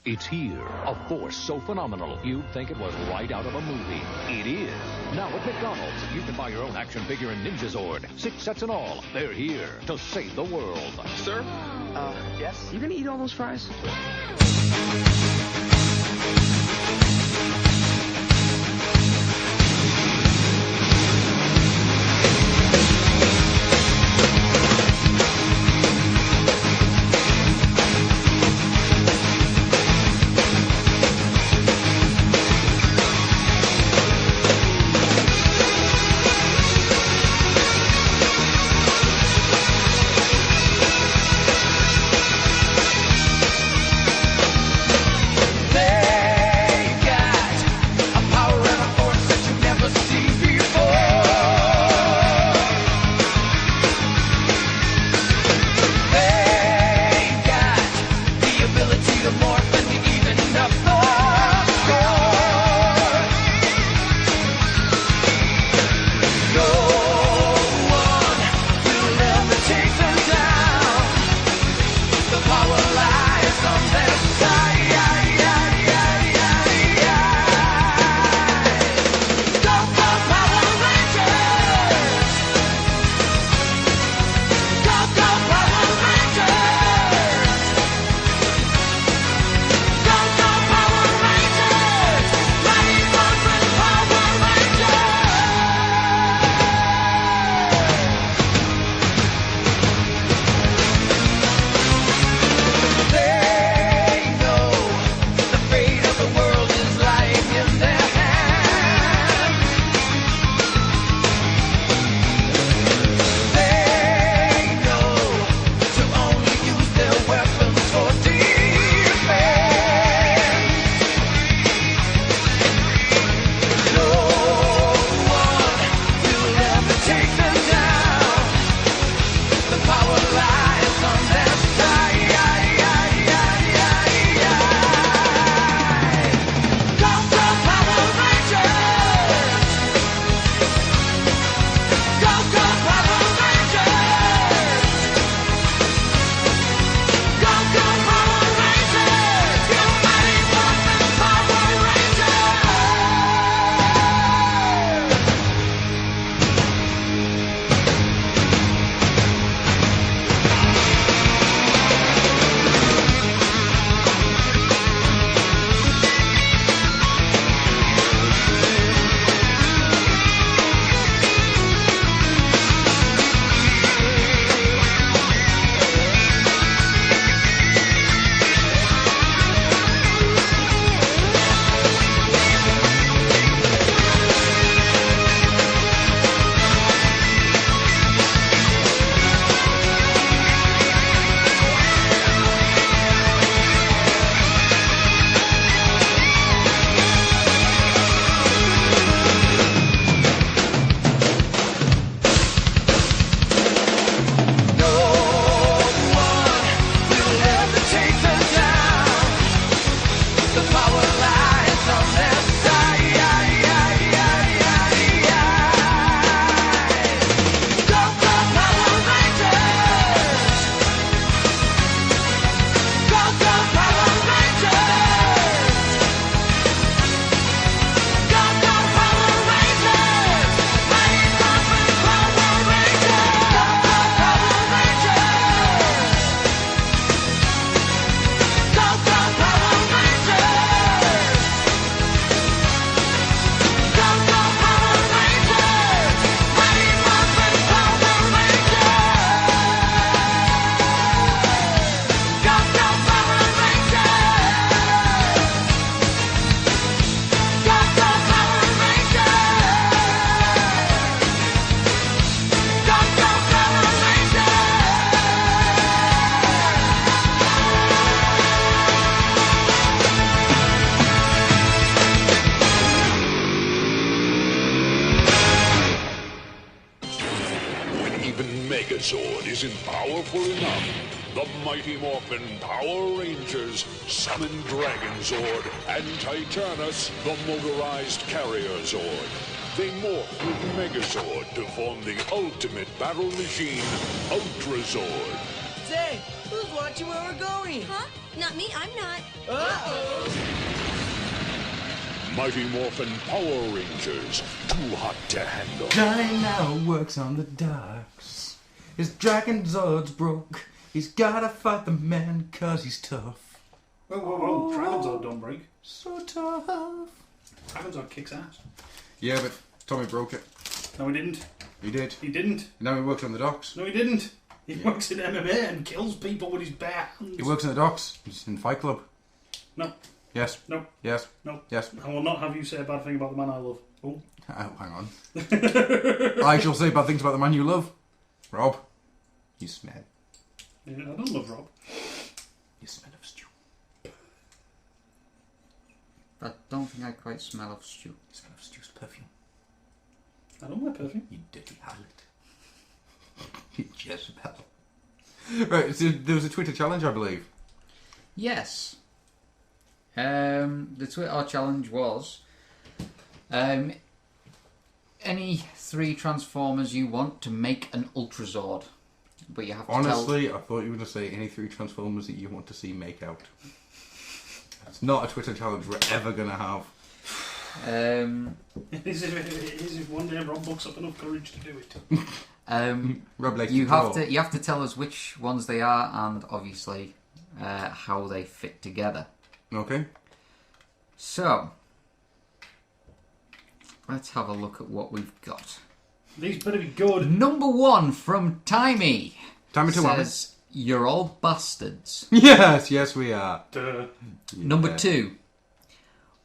It's here, a force so phenomenal you'd think it was right out of a movie. It is. Now at McDonald's, you can buy your own action figure and Ninja Zord. 6 sets in all. They're here to save the world. Sir? Yes? You gonna eat all those fries? Megazord isn't powerful enough, the Mighty Morphin Power Rangers summon Dragonzord and Titanus, the motorized carrier Zord. They morph with Megazord to form the ultimate battle machine, Ultrazord. Say, who's watching where we're going? Huh? Not me, I'm not. Uh-oh. Mighty Morphin Power Rangers, too hot to handle. Johnny now works on the docks. His Dragonzord's broke. He's gotta fight the man 'cause he's tough. Whoa. Dragonzord don't break. So tough. Dragonzord kicks ass. Yeah, but Tommy broke it. No, he didn't. He did. He didn't. Now he works on the docks. No, he didn't. He works in MMA and kills people with his bare hands. He works in the docks. He's in Fight Club. No. Yes. No. Yes. No. Yes. I will not have you say a bad thing about the man I love. Oh. Oh, hang on. I shall say bad things about the man you love. Rob. You smell. Yeah, I don't love Rob. You smell of stew. I don't think I quite smell of stew. You smell of stew's perfume. I don't wear perfume. You dirty harlot. You Jezebel. Right, so there was a Twitter challenge, I believe. Yes. The Twitter challenge was any 3 Transformers you want to make an Ultrazord. But you have to Honestly, I thought you were going to say any 3 Transformers that you want to see make out. It's not a Twitter challenge we're ever going to have. Is if one day Rob books up enough courage to do it. Rob likes you to have draw. to tell us which ones they are and obviously how they fit together. Okay. So let's have a look at what we've got. These better be good. Number 1 from Timey. Timey to says, "You're all bastards." Yes, we are. Duh. Number 2.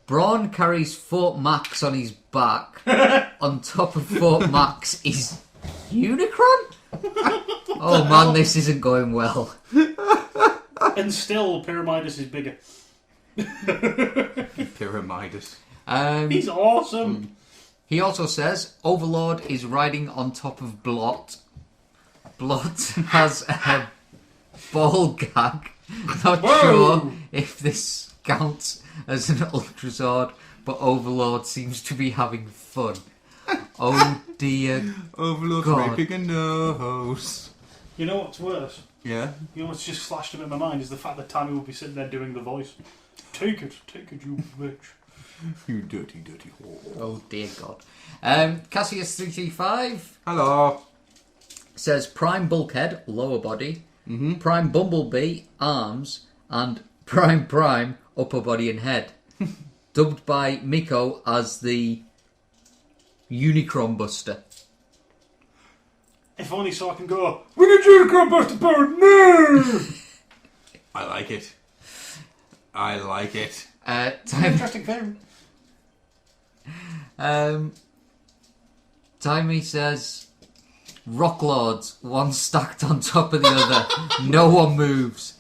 Braun carries Fort Max on his back. On top of Fort Max is Unicron? Oh man, this isn't going well. And still, Pyramidus is bigger. Pyramidus. He's awesome. He also says, Overlord is riding on top of Blot. Blot has a ball gag. Not sure if this counts as an Ultrazord, but Overlord seems to be having fun. Oh dear Overlord's God. raping a nose. You know what's worse? Yeah? You know what's just flashed up in my mind is the fact that Tammy will be sitting there doing the voice. Take it, you bitch. You dirty, dirty whore. Oh dear God. Cassius335 Hello. says Prime Bulkhead, lower body, Prime Bumblebee, arms, and Prime, upper body and head. Dubbed by Miko as the Unicron Buster. If only so I can go, we need Unicron Buster power now! I like it. I like it. Interesting thing. Timey says Rock Lords, one stacked on top of the other. No one moves.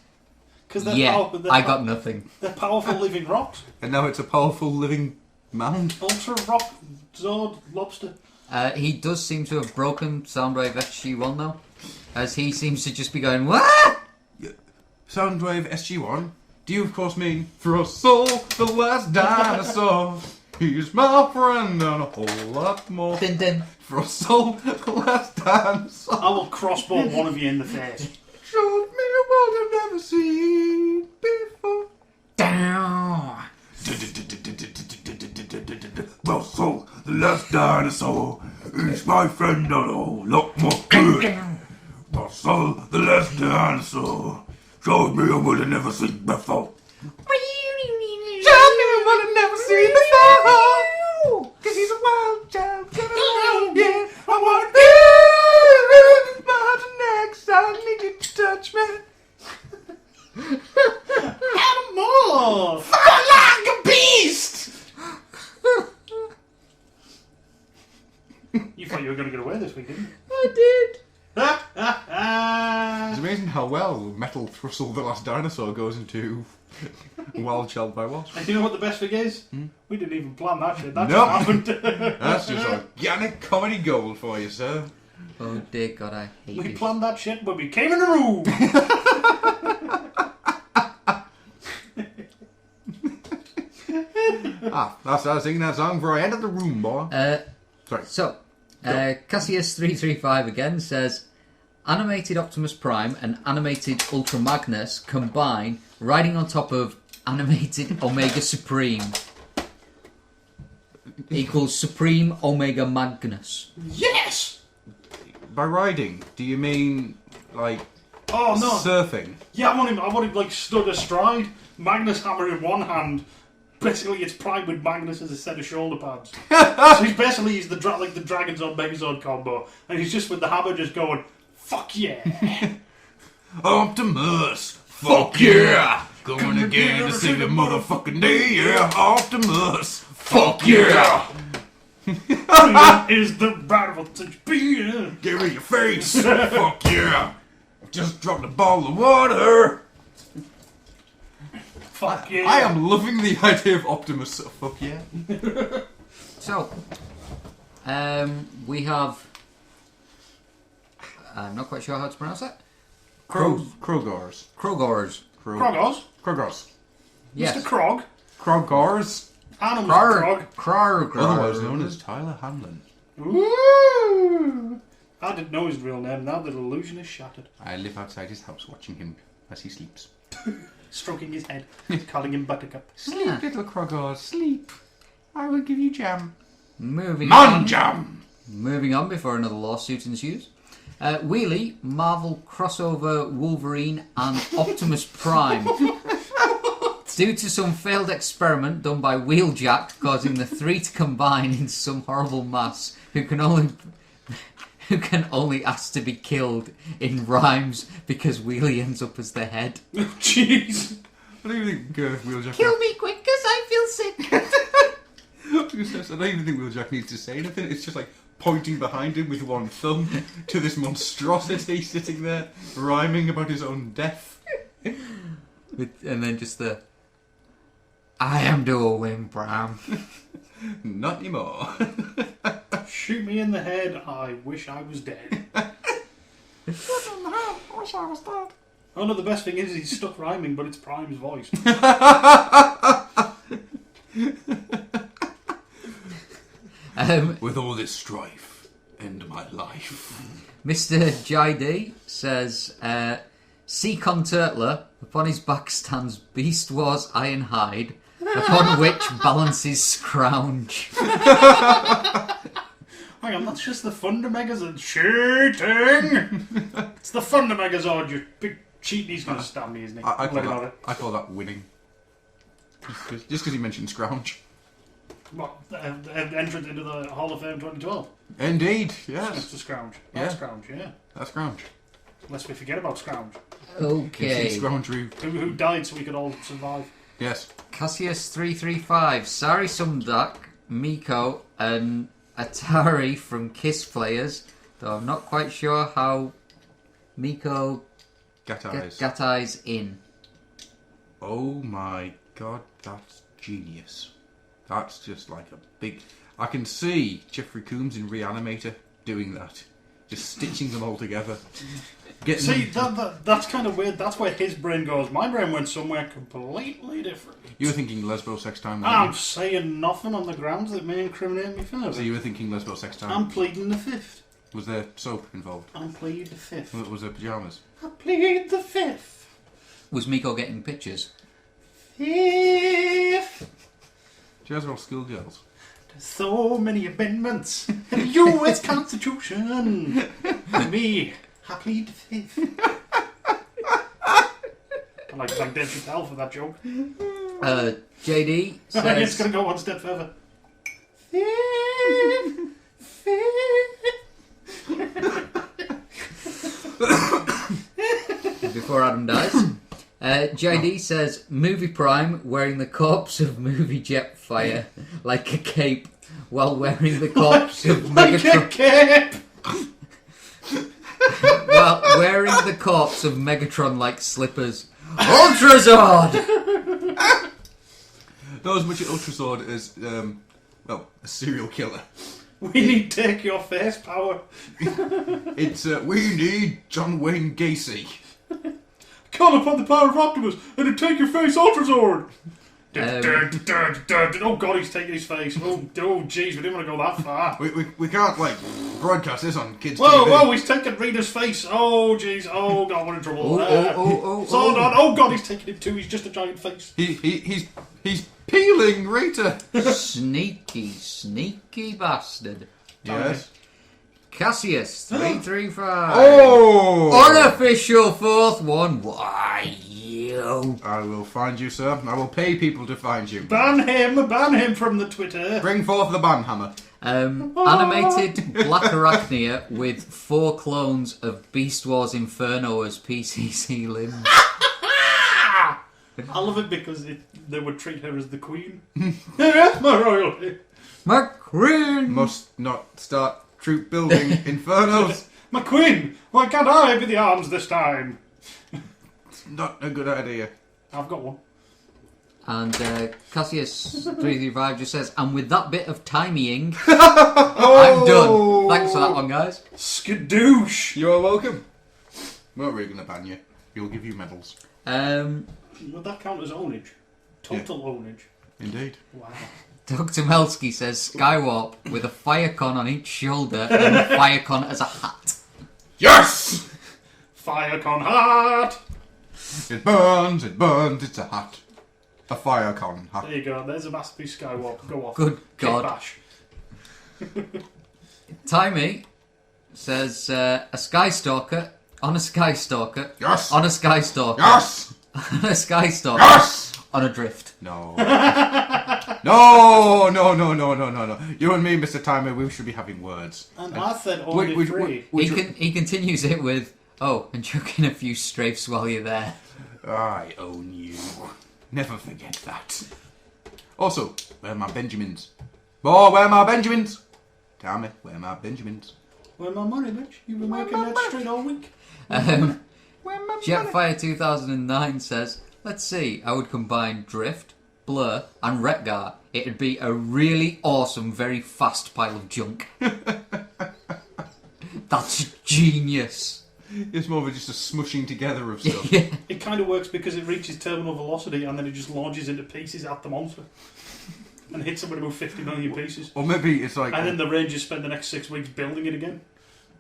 Because they're I got nothing. They're powerful living rocks. And now it's a powerful living man. Ultra Rock Zord Lobster. He does seem to have broken Soundwave SG1 though, as he seems to just be going, what? Soundwave SG1? Do you of course mean for a soul, the last dinosaur? He's my friend and a whole lot more. Din din. For a soul, the last dinosaur. I will crossbow one of you in the face. Showed me a world I've never seen before. Down. The soul, the last dinosaur. He's my friend and a whole lot more good. The soul, the last dinosaur. Showed me a world I've never seen before. Showed me a world I've never seen before. Cause he's a wild child. Yeah, I want to be my next. I need you to touch me. Animal! Fight like a beast. You thought you were going to get away this week, didn't you? I did. It's amazing how well Metal Thrustle the Last Dinosaur goes into Wild Child by Wasp. And you know what the best thing is? We didn't even plan that shit. That Nope. just happened. That's just organic comedy gold for you, sir. Oh dear God, I hate We you. planned that shit when we came in the room. I started singing that song before I entered the room, boy. Sorry. So, Cassius335 again says, animated Optimus Prime and animated Ultra Magnus combine riding on top of animated Omega Supreme equals Supreme Omega Magnus. Yes! By riding, do you mean like Oh no! surfing? Yeah, I want him like stood astride, Magnus hammer in one hand. Basically, it's Prime with Magnus as a set of shoulder pads. So he's the Dragons on Megazord combo, and he's just with the hammer just going, "Fuck yeah!" Optimus, fuck yeah! Going again to save the motherfucking day, yeah! Optimus, fuck yeah! Is the battle to be? Give me your face, fuck yeah! Just dropped a bottle of water. Fuck yeah! I am loving the idea of Optimus. Fuck yeah! So, we have. I'm not quite sure how to pronounce that. Krogars. Krogors. Krogos? Yes. Mr. Krog? Krogars. Animals Krog. Otherwise known as Tyler Hanlon. Ooh! I didn't know his real name. Now the illusion is shattered. I live outside his house watching him as he sleeps. Stroking his head, calling him Buttercup. Sleep, little Krogars, sleep. I will give you jam. Moving Man on. jam! Moving on before another lawsuit ensues. Wheelie, Marvel crossover Wolverine and Optimus Prime. Due to some failed experiment done by Wheeljack causing the three to combine in some horrible mass who can only ask to be killed in rhymes because Wheelie ends up as the head. Jeez. I don't even think Wheeljack... Kill me quick because I feel sick. I don't even think Wheeljack needs to say anything. It's just like pointing behind him with one thumb to this monstrosity sitting there rhyming about his own death. And then just the... I am doing, Bram. Not anymore. Shoot me in the head, I wish I was dead. Wish I was dead. Oh no, the best thing is he's stuck rhyming, but it's Prime's voice. With all this strife, end my life. Mr. JD says, Seacon Turtler, upon his back stands Beast Wars Iron Hide, upon which balances Scrounge. Hang on, that's just the Thunder Megazord. Cheating! It's the Thunder Megazord, you big cheat. He's going to stab me, isn't he? I call that winning. Just because he mentioned Scrounge. What? Entrance into the Hall of Fame 2012? Indeed, yes. Mr. Scrounge. Yeah. That's Scrounge, yeah. That's Scrounge. Lest we forget about Scrounge. Okay. Scrounge Who died so we could all survive. Yes. Cassius335, Sari Sumdak, Miko, and Atari from Kiss Players. Though I'm not quite sure how Miko Gatai's in. Oh my god, that's genius. That's just like a big... I can see Jeffrey Combs in Reanimator doing that. Just stitching them all together. See, that's kind of weird. That's where his brain goes. My brain went somewhere completely different. You were thinking lesbo sex time, I'm weren't saying nothing on the grounds that may incriminate me further. So you were thinking lesbo sex time? I'm pleading the fifth. Was there soap involved? I'm pleading the fifth. Was there pyjamas? I plead the fifth. Was Miko getting pictures? Fifth. She has all schoolgirls. There's so many amendments in the U.S. Constitution. Me, I plead the fifth. I like Dave Chappelle for that joke. JD It's says... going to go one step further. Before Adam dies. JD says, Movie Prime wearing the corpse of Movie Jetfire like a cape while wearing the corpse of Megatron. Like a cape! While wearing the corpse of Megatron like slippers. Ultrazord! Not as much an Ultrazord as, a serial killer. We need take your face power. It's we need John Wayne Gacy. Call upon the power of Optimus and then take your face, Ultrazord. Oh god, he's taking his face. Oh jeez, we didn't want to go that far. We can't like broadcast this on kids' Whoa, TV. whoa, he's taking Rita's face. Oh jeez, oh god, we're in trouble. Oh, Oh god, he's taking it too. He's just a giant face. He's peeling Rita. Sneaky bastard. Yes. Cassius 335. Oh! Unofficial fourth one. Why you? I will find you, sir. I will pay people to find you. Ban him from the Twitter. Bring forth the ban hammer. Animated Black Arachnia with 4 clones of Beast Wars Inferno as PCC limbs. I love it because they would treat her as the queen. Yes, my royalty. My queen! Must not start troop building infernos. My queen, why can't I be the arms this time? Not a good idea. I've got one. And Cassius 335 just says, and with that bit of timing, Oh! I'm done. Thanks for that one, guys. Skadoosh. You are welcome. We're not really going to ban you. We'll give you medals. Would that count as ownage? Total ownage. Indeed. Wow. Dr. Melsky says Skywarp with a Firecon on each shoulder and a Firecon as a hat. Yes! Firecon hat. It burns, it's a hat. A Firecon hat. There you go. There's a masterpiece Skywalker. Go off. Good Kick God. bash. Timey says a Skystalker on a Skystalker. Yes! On a Skystalker. Yes! On a Skystalker. Yes! On a drift. No. No. You and me, Mr. Timer, we should be having words. And I said only three. He continues it with, and chuck in a few strafes while you're there. I own you. Never forget that. Also, where are my Benjamins? Oh, where are my Benjamins? Tell me, where are my Benjamins? Where's my money, bitch? You've been making that straight all week. Jetfire 2009 says, let's see, I would combine Drift, Blur, and Retgar. It'd be a really awesome, very fast pile of junk. That's genius. It's more of just a smushing together of stuff. Yeah. It kind of works because it reaches terminal velocity and then it just launches into pieces at the monster. And hits somebody with 50 million pieces. Or maybe it's like... And then the Rangers spend the next 6 weeks building it again.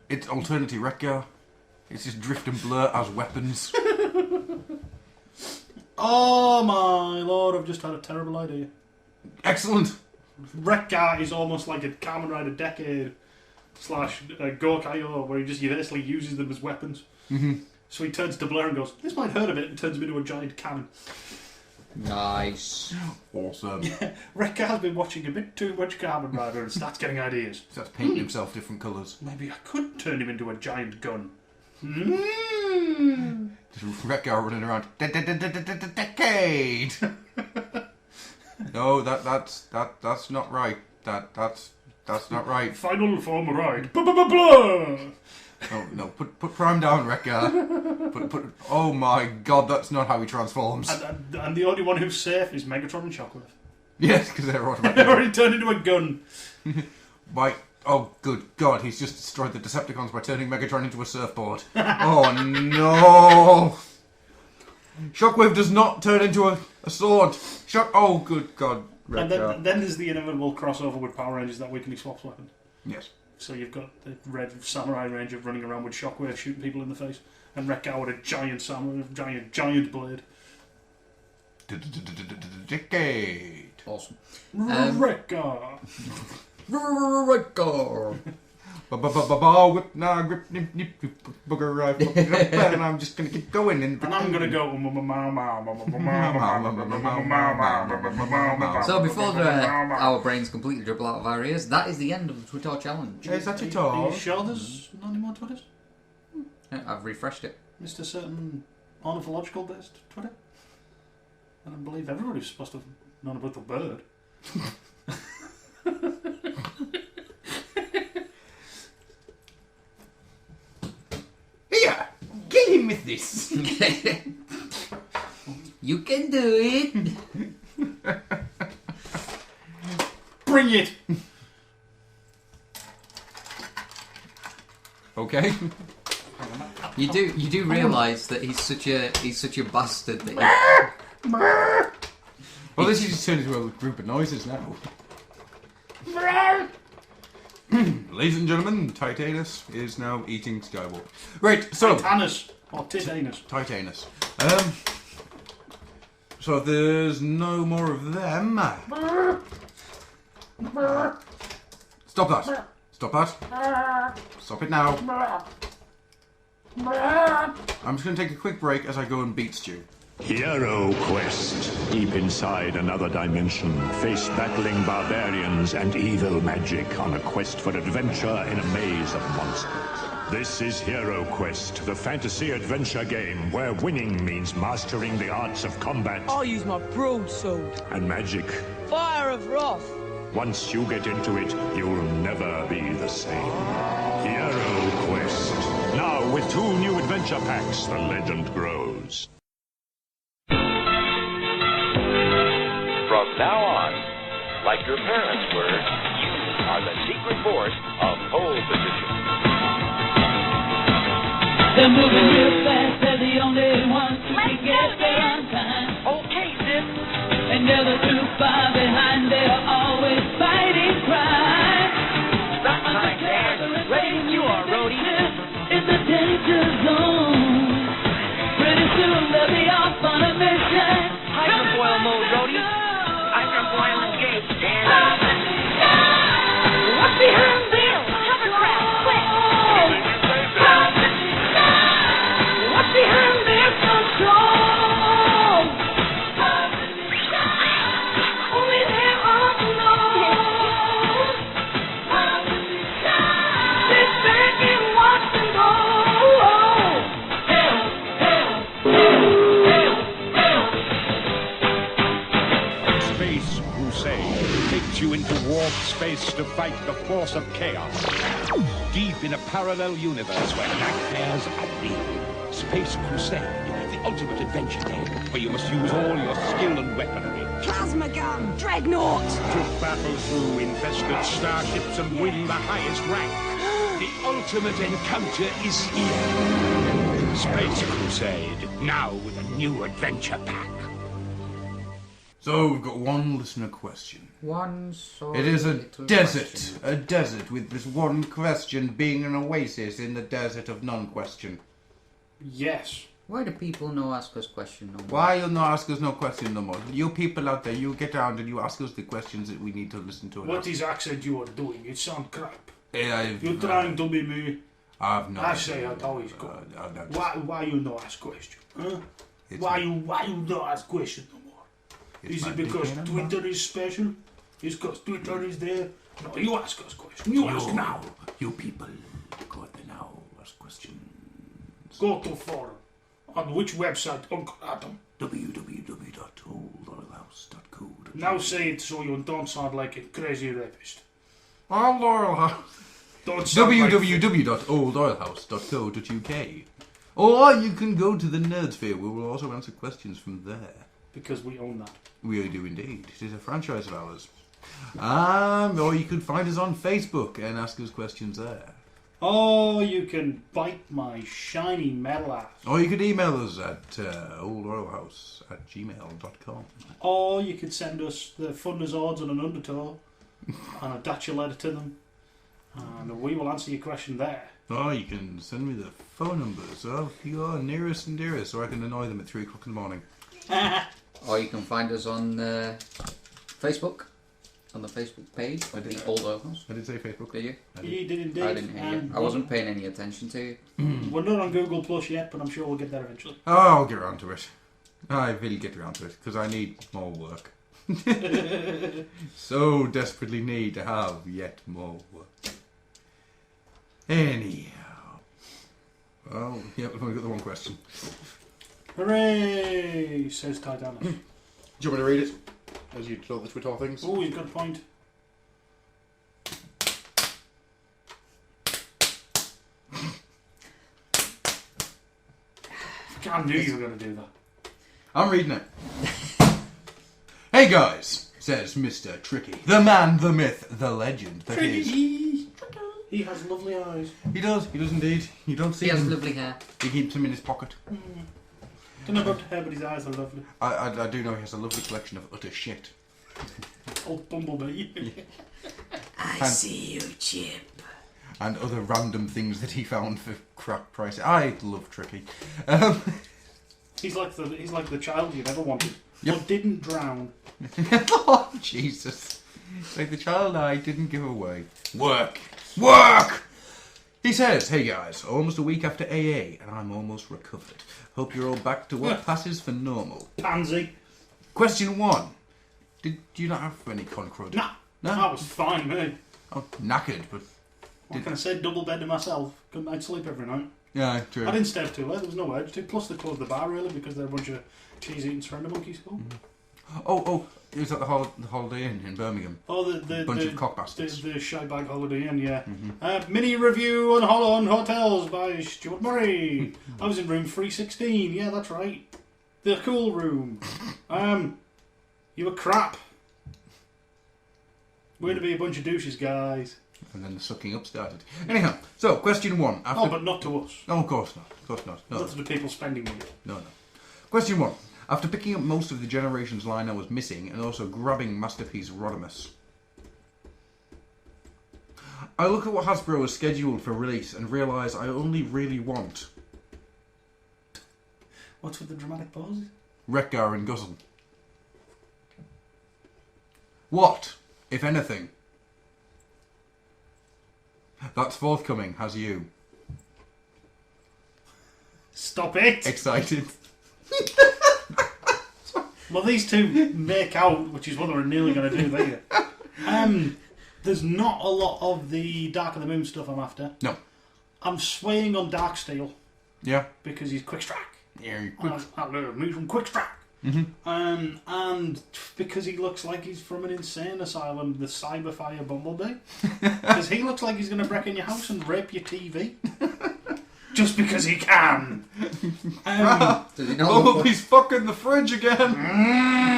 It's alternative Retgar. It's just Drift and Blur as weapons. Oh my lord, I've just had a terrible idea. Excellent. Retgar is almost like a Kamen Rider Decade / Gorkaio, where he basically uses them as weapons. Mm-hmm. So he turns to Blur and goes, this might hurt a bit, and turns him into a giant cannon. Nice. Awesome. Retgar's been watching a bit too much Kamen Rider and starts getting ideas. Starts painting himself different colours. Maybe I could turn him into a giant gun. Just Retgar running around. Decade. No, that's not right. That's not right. Final form right. Blah. No, put Prime down, Retgar. Put. Oh my God, that's not how he transforms. And the only one who's safe is Megatron and Shockwave. Yes, because they're automatic. They've already turned into a gun. Why? Oh, good God, he's just destroyed the Decepticons by turning Megatron into a surfboard. Oh no! Shockwave does not turn into a sword. Oh, good God. And then there's the inevitable crossover with Power Rangers that weekly swaps weapons. Yes. So you've got the red Samurai Ranger running around with Shockwave shooting people in the face, and Retgar with a giant samurai, giant blade. Decade. Awesome. Retgar. Retgar. Whip, nah, grip, nip, booger rifle, and I'm just gonna keep going. And I'm gonna go. So before our brains completely dribble out of our ears, that is the end of the Twitter challenge. Is that it Are all? you sure there's not any more Twitters? I've refreshed it. Mr. Certain ornithological based Twitter? I don't believe everybody's supposed to have known about the bird. Here, get him with this. You can do it. Bring it! Okay. You do realise that he's such a bastard that Well, this is just turned into a group of noises now. Ladies and gentlemen, Titanus is now eating Skywalker. Right, so... Titanus. Or Titanus. Titanus. So there's no more of them. Stop that. Stop that. Stop it now. I'm just going to take a quick break as I go and beat Stu. Hero Quest. Deep inside another dimension, face battling barbarians and evil magic on a quest for adventure in a maze of monsters. This is Hero Quest, the fantasy adventure game where winning means mastering the arts of combat I'll use my broadsword. and magic. Fire of Wrath. Once you get into it, you'll never be the same. Hero Quest. Now with 2 new adventure packs, the legend grows. From now on, like your parents were, you are the secret force of pole position. They're moving real fast, they're the only ones who can get there on time. Okay, Sid. And never too far behind, they're always fighting crime. Stop trying to answer. Ready you are, Rhodey. It's a danger zone. Pretty soon they'll be off on a mission. Hydrofoil mode, Rhodey. Hydrofoil engaged. Stand up. What's behind there? Hovercraft, quick. What's behind their control? Only there are alone. Sit back and watch them go. Help, help, help, help, help. Space Crusade takes you into warp space to fight the force of chaos. Deep in a parallel universe where nightmares are real. Space Crusade, the ultimate adventure game, where you must use all your skill and weaponry Plasma gun. Dreadnought. to battle through infested starships and win the highest rank. The ultimate encounter is here. Space Crusade, now with a new adventure pack. So we've got one listener question. one sorry It is a little desert. question. A desert with this one question being an oasis in the desert of non-question. Yes. Why do people no ask us questions no more? Why you not ask us no question no more? You people out there, you get around and you ask us the questions that we need to listen to. What is accent you are doing? It sounds crap. I've, You're trying to be me. I've no I idea. say it always go. I've not- Why you no ask question? Huh? It's Why my- you no ask question no more? it's Is my it because dick and Twitter is special? It's because Twitter is there? No, you ask us question. You ask now. You people, go out there now, ask questions. Go to forum. On which website, Uncle Adam? www.oldoilhouse.co. Now say it so you don't sound like a crazy rapist. Old Oil House. Don't sound like... www.oldoilhouse.co.uk. Or you can go to the Nerdsphere, where we'll also answer questions from there. Because we own that. We do indeed. It is a franchise of ours. Or you could find us on Facebook and ask us questions there. Oh, you can bite my shiny metal ass. Or you could email us at oldoilhouse@gmail.com. Or you could send us the Thunderzords and an Undertow and a Dacia letter to them. And we will answer your question there. Or you can send me the phone numbers of your nearest and dearest, so I can annoy them at 3 o'clock in the morning. Or you can find us on Facebook, on the Facebook page of the Old Oil House. I did say Facebook. Did you? You did indeed. I didn't hear you. I wasn't paying any attention to you. We're not on Google Plus yet, but I'm sure we'll get there eventually. Oh, I'll get around to it. I will get around to it, because I need more work. So desperately need to have yet more work. Anyhow. Well, yeah, we've only got the one question. Hooray, says Titanus. Do you want me to read it? As you tell the Twitter things? Oh, he's got a point. I knew you were going to do that. I'm reading it. Hey guys, says Mr. Tricky. The man, the myth, the legend that is... He He has lovely eyes. He does indeed. You don't see He has him. lovely hair. He keeps them in his pocket. Don't know about hair, but his eyes are lovely. I do know he has a lovely collection of utter shit. Old Bumblebee. I And- see you, Chip. And other random things that he found for crap prices. I love Tricky. He's like the child you never wanted. Yep. Or didn't drown. Oh, Jesus. Like the child I didn't give away. Work! Work! He says, hey guys, almost a week after AA and I'm almost recovered. Hope you're all back to what passes for normal. Pansy. Question 1. Did you not have any con crud? Nah. No? That was fine, mate. Oh, knackered, but... What can I say? Double bed to myself. Good night's sleep every night. Yeah, true. I didn't stay up too late. There was no urge to. Plus, they closed the bar early because they're a bunch of cheese-eating surrender monkeys. Oh, it was at the Holiday Inn in Birmingham. Oh, the Bunch of cockbastards. The shy bag Holiday Inn, yeah. Mini review on hotels by Stuart Murray. I was in room 316. Yeah, that's right. The cool room. You were crap. We're to be a bunch of douches, guys. And then the sucking up started. Anyhow, so question 1. After... Oh, but not to us. No, of course not. Of course not. No. Not to the people spending money. No. Question 1. After picking up most of the Generations line I was missing and also grabbing Masterpiece Rodimus, I look at what Hasbro has scheduled for release and realise I only really want What's with the dramatic pauses? Wreck-Gar and Guzzle. What, if anything, that's forthcoming has you Stop it! excited? Well, these two make out, which is what they're nearly going to do there. There's not a lot of the Dark of the Moon stuff I'm after. No. I'm swaying on Darksteel Yeah. because he's quick strike. Yeah. I learned me from quick strike. And because he looks like he's from an insane asylum, the Cyberfire Bumblebee. Because he looks like he's going to break in your house and rape your TV. Just because he can. Does he know? Bumblebee's fucking the fridge again.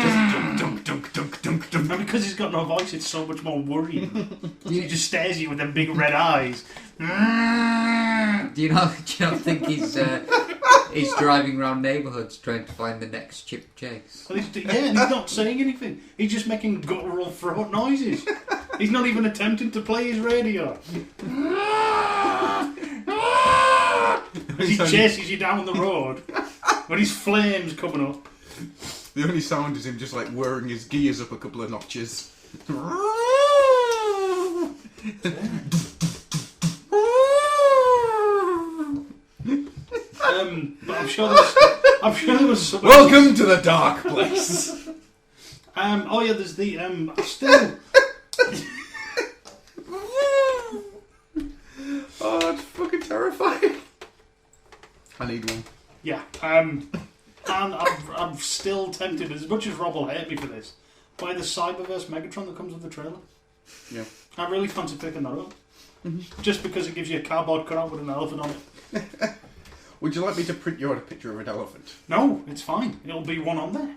Just dunk, dunk, dunk, dunk, dunk. And because he's got no voice, it's so much more worrying. He just stares at you with them big red eyes. Do you not think he's driving around neighbourhoods trying to find the next Chip Chase? And and he's not saying anything. He's just making guttural throat noises. He's not even attempting to play his radio. As he chases you down the road when his flames coming up. The only sound is him just like whirring his gears up a couple of notches. But I'm sure there was some. Welcome to the dark place. Oh yeah, there's the still. Oh, that's fucking terrifying. I need one. Yeah. And I'm still tempted, as much as Rob will hate me for this, by the Cyberverse Megatron that comes with the trailer. Yeah. I really fancy picking that up. Just because it gives you a cardboard cutout with an elephant on it. Would you like me to print you out a picture of an elephant? No, it's fine. It'll be one on there.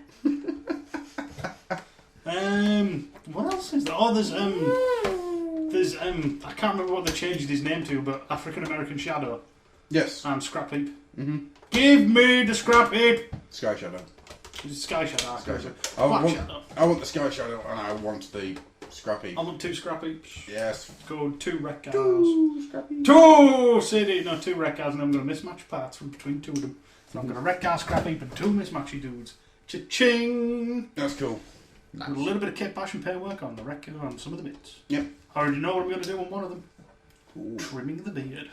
What else is there? Oh, there's I can't remember what they changed his name to, but African American Shadow Yes. and Scrap Heap. Give me the Scrap Heap. Sky Shadow. It's Sky Shadow. Sky Shadow. Black Shadow. I want the Sky Shadow and I want the Scrappy. I want 2 Scrap Heaps. Yes. Go 2 wreck cars. 2 Scrappy. 2 CD. No, 2 wreck cars, and I'm going to mismatch parts from between 2 of them. So I'm going to wreck car, Scrap Heap, and 2 mismatchy dudes. Cha-ching! That's cool. With a little bit of kit bash and paint work on the wreck car on some of the bits. Yep. I already know what I'm going to do on one of them. Ooh. Trimming the beard.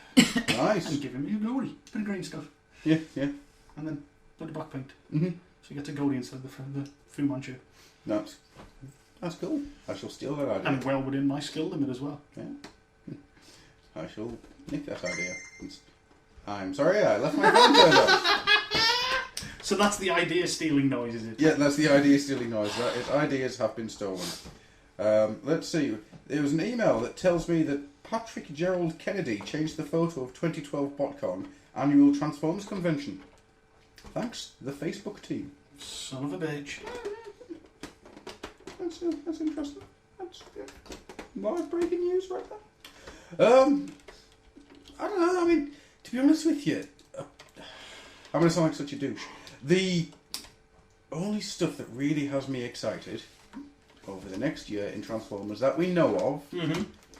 Nice. And giving me a goatee. Bit of green stuff. Yeah. And then a bit of black paint. Mm-hmm. So you get a goatee instead of the Fu Manchu. That's cool. I shall steal that idea. And well within my skill limit as well. Yeah. I shall nick that idea. I'm sorry, I left my phone turned on. So that's the idea stealing noise, is it? Yeah, that's the idea stealing noise. That is, ideas have been stolen. Let's see. There was an email that tells me that Patrick Gerald Kennedy changed the photo of 2012 BotCon annual Transformers convention. Thanks, the Facebook team. Son of a bitch. That's interesting. That's live breaking news right there. I don't know. I mean, to be honest with you, I'm going to sound like such a douche. The only stuff that really has me excited over the next year in Transformers that we know of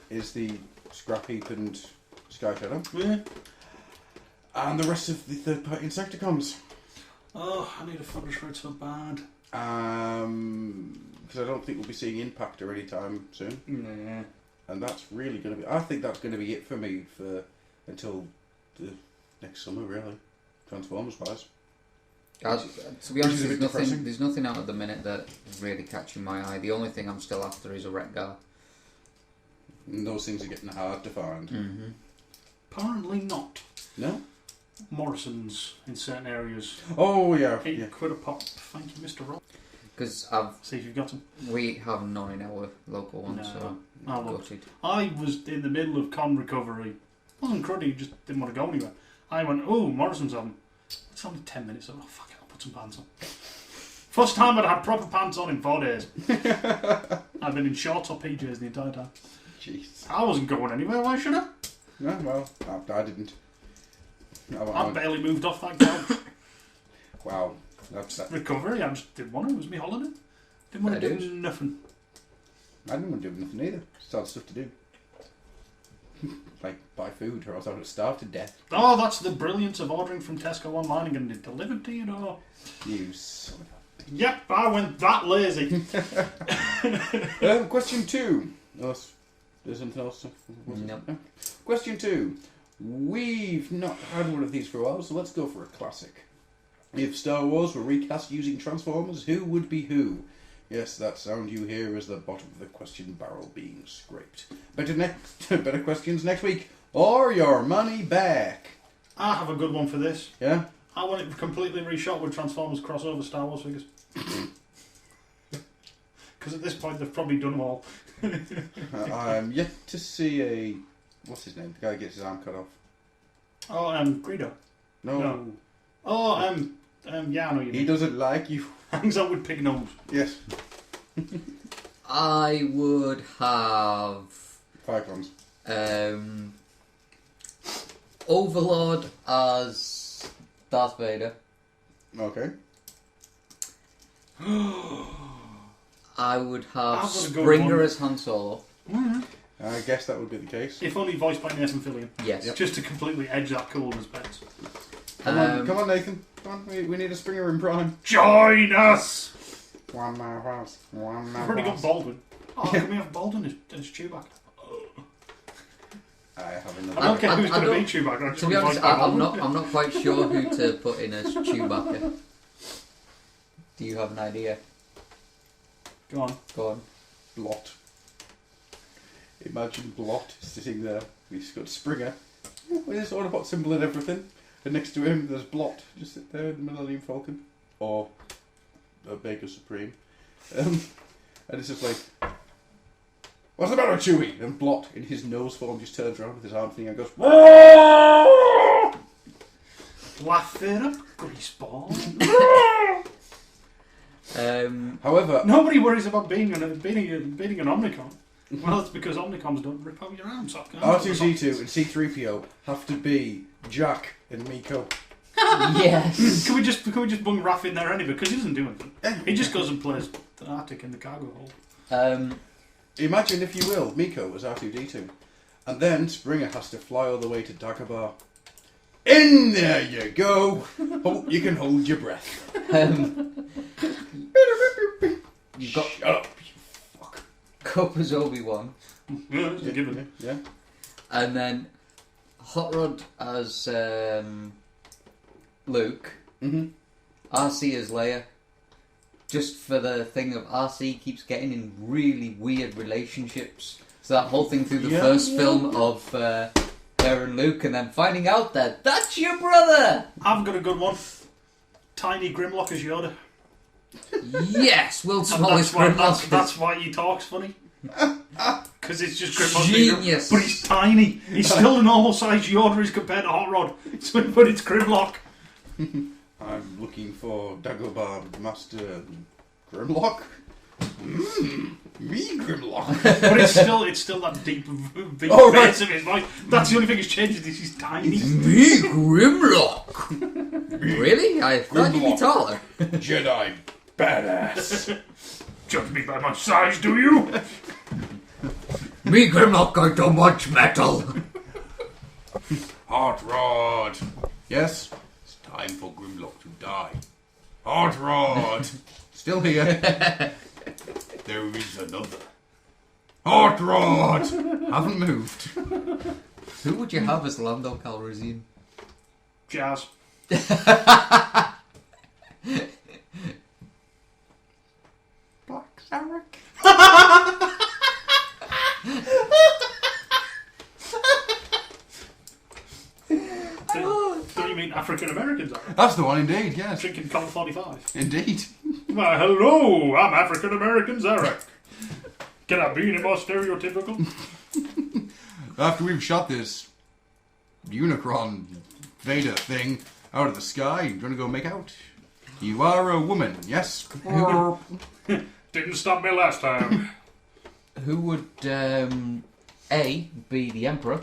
is the Scrap Heap and Sky Shadow. Yeah. And the rest of the third-party Insecticons. Oh, I need a footage red so bad. Because I don't think we'll be seeing Impactor anytime soon. Nah. And that's really going to be... I think that's going to be it for me until the next summer, really. Transformers-wise. To be honest, Which is there's nothing out at the minute that is really catching my eye. The only thing I'm still after is a Retgar. And those things are getting hard to find. Mm-hmm. Apparently not. No? Morrison's in certain areas. Oh, yeah. £8 a pop. Thank you, Mr. Rob. Because See if you've got them. we have none in our local one, No. so Oh, look. gutted. I was in the middle of con recovery. Wasn't cruddy, just didn't want to go anywhere. I went, oh, Morrison's on. It's only 10 minutes. Oh, fuck it, I'll put some pants on. First time I'd had proper pants on in 4 days. I've been in shorts or PJs the entire time. Jeez. I wasn't going anywhere, why should I? No, well, I didn't. I barely moved off that couch. Wow. That's that. Recovery, I just didn't want to. It was my holiday. Didn't want to Fair do dues. nothing. I didn't want to do nothing either. Just had stuff to do. Like buy food or else I would have starved to death. Oh, that's the brilliance of ordering from Tesco online and getting it delivered to you, door. You son of Yep, I went that lazy. Question 2. There's anything else? No. Question 2. We've not had one of these for a while, so let's go for a classic. If Star Wars were recast using Transformers, who would be who? Yes, that sound you hear is the bottom of the question barrel being scraped. Better questions next week, or your money back. I have a good one for this. Yeah? I want it completely reshot with Transformers crossover Star Wars figures. Because at this point they've probably done them all. I'm yet to see a... What's his name? The guy who gets his arm cut off. Oh, Greedo. No. Oh, yeah, I know you mean. He doesn't like you. Hangs out with pig nose. Yes. I would have 5 pounds. Overlord as Darth Vader. Okay. I would have I've got a good Springer one. as Han Solo. Mm-hmm. I guess that would be the case. If only voiced by Nathan Fillion. Yes. Yep. Just to completely edge that coolness bets. Come on, Nathan. Come on, we need a Springer in Prime. Join us! One more house. One more I've already got house. Baldwin. Oh, can we have Baldwin as Chewbacca? I have another. I don't care who's I going to be don't- Chewbacca. I just To be want honest, voiced by I'm Baldwin. not quite sure who to put in as Chewbacca. Do you have an idea? Go on. Go on. Blot. Imagine Blot sitting there. He's got Springer with his Autobot symbol and everything. And next to him, there's Blot. Just sit there in the Millennium Falcon. Or Omega Supreme. And it's just like, what's the matter with Chewie? And Blot, in his nose form, just turns around with his arm thing and goes, Whoa! Laugh it up, greaseball. However, Nobody worries about beating an Omnicom. Well, it's because Omnicoms don't rip out your arms. So R2-D2 and C-3PO have to be Jack and Miko. Yes. Can we just bung Raph in there anyway? Because he doesn't do anything. He just goes and plays the Arctic in the cargo hold. Imagine, if you will, Miko as R2-D2. And then Springer has to fly all the way to Dagobah. In there you go! Hope you can hold your breath. You've got Shut up, you fuck. Cup as Obi-Wan. Yeah, it's a given. Yeah. And then Hot Rod as Luke. Mm-hmm. RC as Leia. Just for the thing of RC keeps getting in really weird relationships. So that whole thing through the first film of her and Luke, and then finding out that that's your brother! I've got a good one. Tiny Grimlock as Yoda. Yes, world's smallest Grimlock. That's why he talks funny. Because it's just Grimlock. Genius. But he's tiny. He's still a normal size Yoda as compared to Hot Rod. But it's Grimlock. I'm looking for Dagobah Master Grimlock. Me, Grimlock. But it's still that deep Oh, right. bass of his voice. That's the only thing that's changed. Is he's tiny. Me, Grimlock. Really? I thought you'd be taller. Jedi badass. Judge me by my size, do you? Me, Grimlock, got too much metal. Hot Rod. Yes, it's time for Grimlock to die. Hot Rod. Still here. There is another. Hot Rod. Haven't moved. Who would you have as Lando Calrissian? Jazz. Black Zarek. Don't you mean African Americans are? That's the one, indeed. Yes, Drinking Colt 45. indeed. Why, hello, I'm African American Zarek. Can I be any more stereotypical? After we've shot this Unicron Vader thing out of the sky, you want to go make out? You are a woman, yes? Didn't stop me last time. Who would A be the Emperor?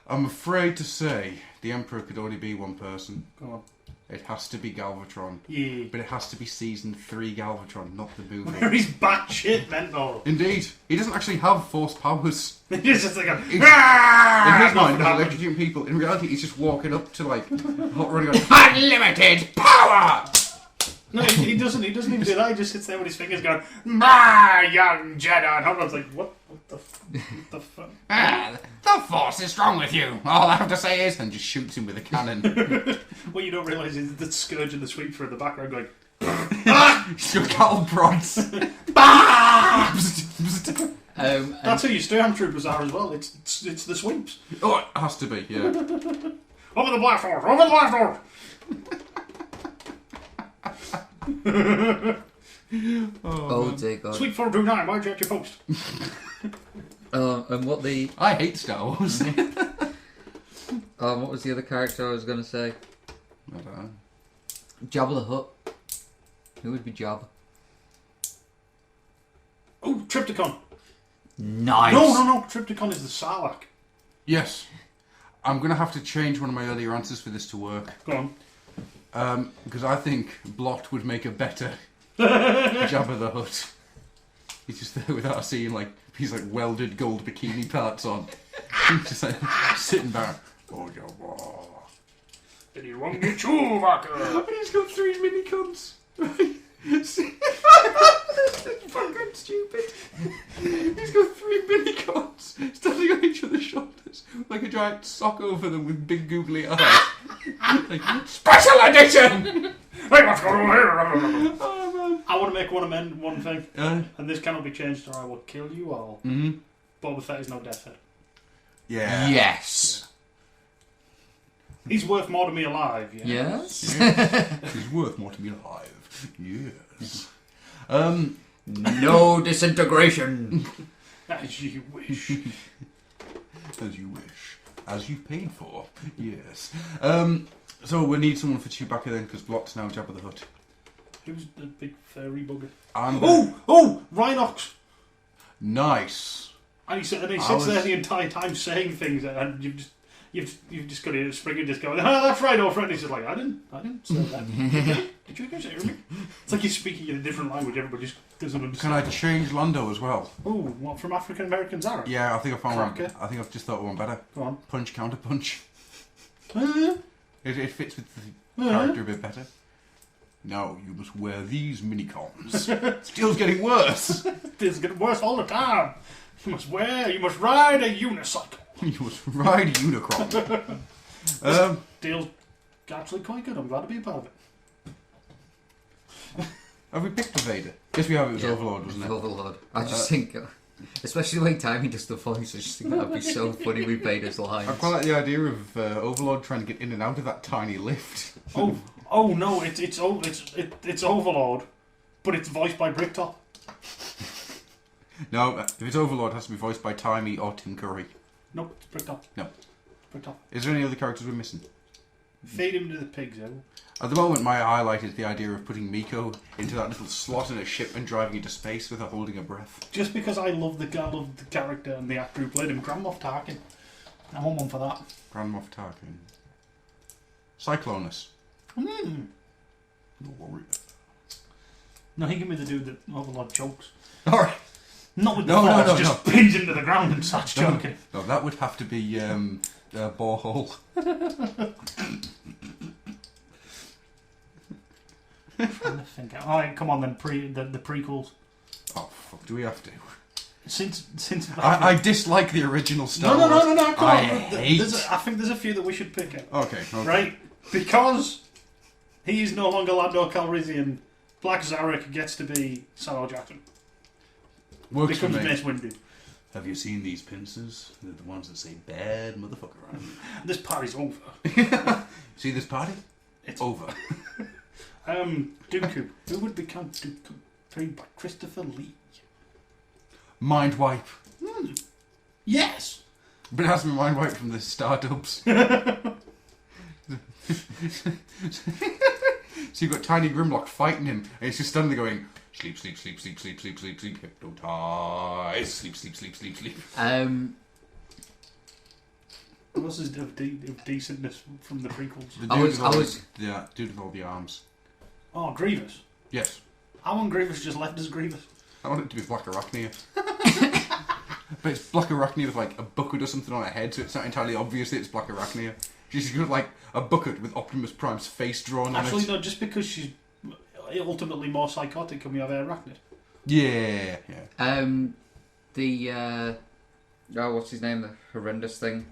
I'm afraid to say the Emperor could only be one person. Go on. It has to be Galvatron. Yeah. But it has to be season 3 Galvatron, not the movie. Where he's batshit mental. Indeed. He doesn't actually have force powers. He's just like a... In his Nothing mind, he's happened. electrocuting people. In reality, he's just walking up to, like, hot running going, unlimited power! No, he doesn't even do that. He just sits there with his fingers going, my young Jedi. And Hobnob's like, what the fuck? The force is strong with you. All I have to say is, and just shoots him with a cannon. What you don't realise is the Scourge and the Sweeper in the background going, Your cattle prods. that's who your stormtroopers are as well. It's the sweeps. Oh, it has to be, yeah. Over the blast door! Over the blast door! Oh dear God. Sweep 429, why'd you at your post? And what the I hate Star Wars. what was the other character I was going to say? I don't know. Jabba the Hutt. Who would be Jabba? Oh, Triptychon. Nice. No. Triptychon is the Sarlacc. Yes. I'm going to have to change one of my earlier answers for this to work. Go on. Because I think Blot would make a better Jabba the Hutt. He's just there without seeing, like, he's like welded gold bikini parts on. He's just like sitting back. Oh, Jabba. Did you want me Chewbacca? And he's got 3 mini cons. Fucking stupid. He's got 3 mini cons standing on each other's shoulders like a giant sock over them with big googly eyes. Like, special edition! Hey, what's going on here? Oh, man. I want to make one thing, Uh, and this cannot be changed or I will kill you all. mm-hmm. Boba Fett is no Death Head. Yeah. Yes. He's worth more to me alive, yeah. Yes. He's worth more to be alive. Yes. No disintegration. As you wish. As you wish. As you paid for. Yes. So we need someone for Chewbacca then, because Blot's now Jabba the Hutt. Who's the big furry bugger? Oh! Rhinox! Nice. And he sits there the entire time saying things, and you've just got to spring and just go, that's right, old friend. He's just like, I didn't say that. Did you guys hear me? It's like you're speaking in a different language. Everybody just doesn't understand. Can I change Lando as well? Oh, what, from African American Zarek? Yeah, I think I found one. Cracker. I think I've just thought of one better. Go on. Punch, counter punch. Uh, It fits with the character a bit better. Now you must wear these minicons. Still's getting worse. It's getting worse all the time. You must ride a unicycle. You must ride a Unicron. Deal's actually quite good. I'm glad to be a part of it. Have we picked a Vader? Yes, we have. It was Overlord, wasn't it? Overlord. I just think, especially the way Timmy does the voice, I just think that'd be so funny with Vader's lines. I quite like the idea of Overlord trying to get in and out of that tiny lift. Oh no! It's Overlord, but it's voiced by Bricktop. No, if it's Overlord, it has to be voiced by Timey or Tim Curry. Nope, it's Bricktop. No. Bricktop. Is there any other characters we're missing? Feed him to the pigs, though. At the moment, my highlight is the idea of putting Miko into that little slot in a ship and driving into space with her holding her breath. Just because I love the character and the actor who played him, Grand Moff Tarkin. I want one for that. Grand Moff Tarkin. Cyclonus. No worry. No, he can be the dude that Overlord chokes. Alright. Not with the force, just pins him to the ground and starts choking. No, that would have to be borehole. I'm trying to think. Alright, come on then, the prequels. Oh, fuck, do we have to? Since I dislike the original Star No, Wars. come on. I think there's a few that we should pick out. Okay. Right? Because he is no longer Lando Calrissian, Black Zarek gets to be Samuel Jackson. Works for Becomes me. Mace Windu. Have you seen these pincers? They're the ones that say bad motherfucker on them. This party's over. See this party? It's over. Dooku. Who would become Dooku? Played by Christopher Lee. Mind wipe. Yes! But it has to be mind wipe from the Star Dubs. So you've got Tiny Grimlock fighting him, and he's just standing there going, sleep, sleep, sleep, sleep, sleep, sleep, sleep, sleep, hypnotize, sleep, sleep, sleep, sleep, sleep. What else is of decentness from the prequels? Dude with all the arms. Oh, Grievous. Yes. I want Grievous just left as Grievous. I want it to be Black Arachnia. But it's Black Arachnia with like a bucket or something on her head, so it's not entirely obvious that it's Black Arachnia. She's got like a bucket with Optimus Prime's face drawn on it. Actually, no, just because she's ultimately more psychotic, can we have Arachnid? Yeah. What's his name? The horrendous thing.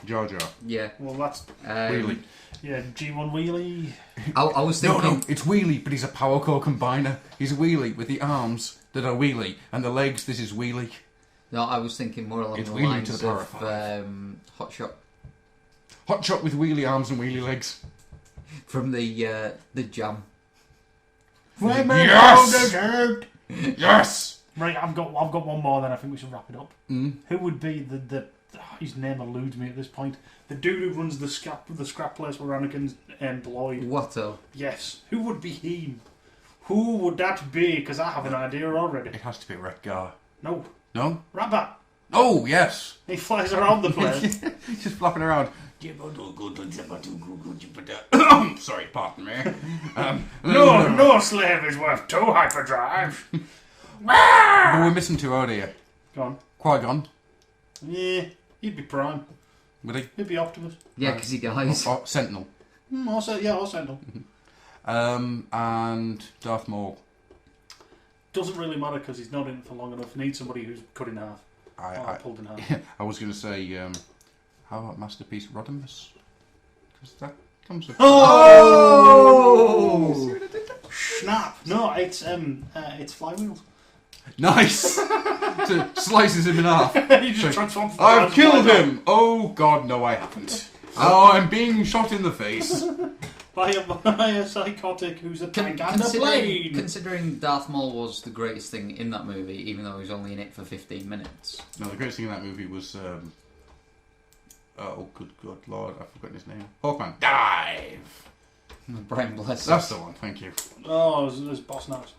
Jar Jar. Yeah. Well, that's Wheelie. Yeah, G1 Wheelie. I was thinking. No, it's Wheelie, but he's a power core combiner. He's a Wheelie with the arms that are Wheelie and the legs. This is Wheelie. No, I was thinking more along It's the Wheelie lines to the power of of Hot Shot Hot Shot with Wheelie arms and Wheelie legs. from the Jam. Yes! Yes! Right, I've got one more. Then I think we should wrap it up. Mm. Who would be the his name eludes me at this point. The dude who runs the scrap place where Anakin's employed. Watto. Yes. Who would be him? Who would that be? Because I have an idea already. It has to be Wreck-Gar. No. No? Rat-Bat. Oh, yes! He flies around the place. Just flopping around. Sorry, pardon me. No slave is worth 2 hyperdrives. But we're missing 2 out here. Go on. Qui-Gon. Yeah, he'd be Prime. Would he? He'd be Optimus. Yeah, because he dies. Or Sentinel. Or Sentinel. And Darth Maul. Doesn't really matter because he's not in it for long enough. Needs somebody who's cut in half. Or pulled in half. I was going to say, how about Masterpiece Rodimus? Because that comes with... Oh! Snap! No, it's flywheels. Nice! So slices him in half. You just transform. I've killed him! Oh god, no I haven't. Oh, I'm being shot in the face. By a psychotic who's a tank and a plane. Considering Darth Maul was the greatest thing in that movie, even though he was only in it for 15 minutes. No, the greatest thing in that movie was... oh, good God, Lord, I've forgotten his name. Hawkman. Dive! Brian Blessed. That's the one, thank you. Oh, there's Boss Nass.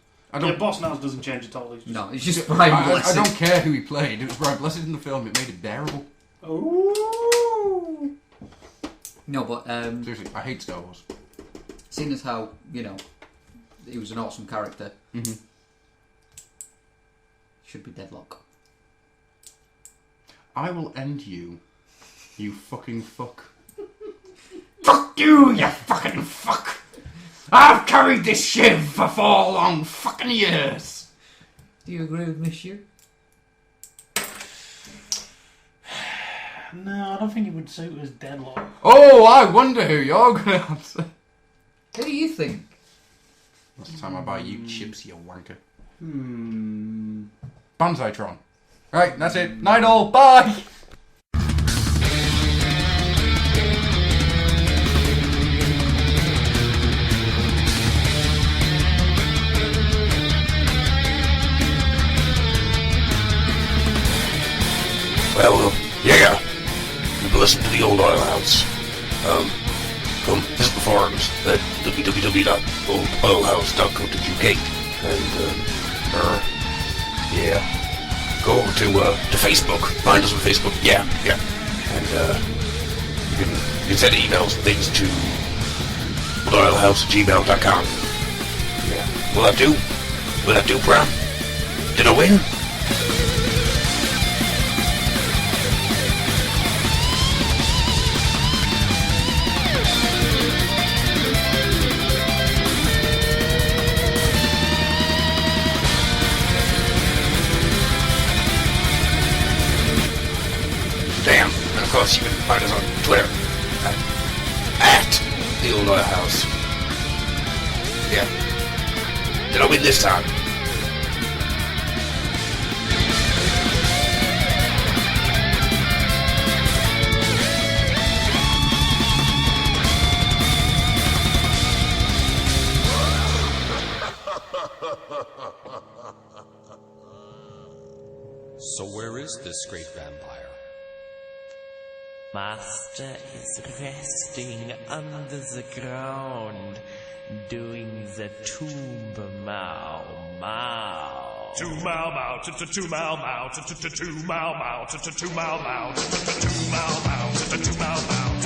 Boss Nass doesn't change at all. It's just Brian Blessed. I don't care who he played. It was Brian Blessed in the film. It made it bearable. Ooh. No, but... Seriously, I hate Star Wars. Seeing as how, he was an awesome character, should be Deadlock. I will end you, you fucking fuck. Fuck you, you fucking fuck! I've carried this shiv for 4 long fucking years! Do you agree with Monsieur? No, I don't think it would suit as Deadlock. Oh, I wonder who you're going to answer. Who do you think? That's the time I buy you chips, you wanker. Banzai-tron. Right, that's it. Night all. Bye! Well, yeah. You've listened to the old oil hounds. come visit the forums at www.oldoilhouse.co.uk and go to Facebook. Find us on Facebook. Yeah. And you can send emails and things to oldoilhouse@gmail.com. Yeah. Will that do? Will that do, Bram? Did I win? Damn. And of course you can find us on Twitter at the Old Oil House. Yeah. Did I win this time? So where is this great vampire? Master is resting under the ground, doing the tomb mow mow. To mow mow, to mow mow, to mow mow, to mow mow, to mow mow, to mow mow, to mow mow, to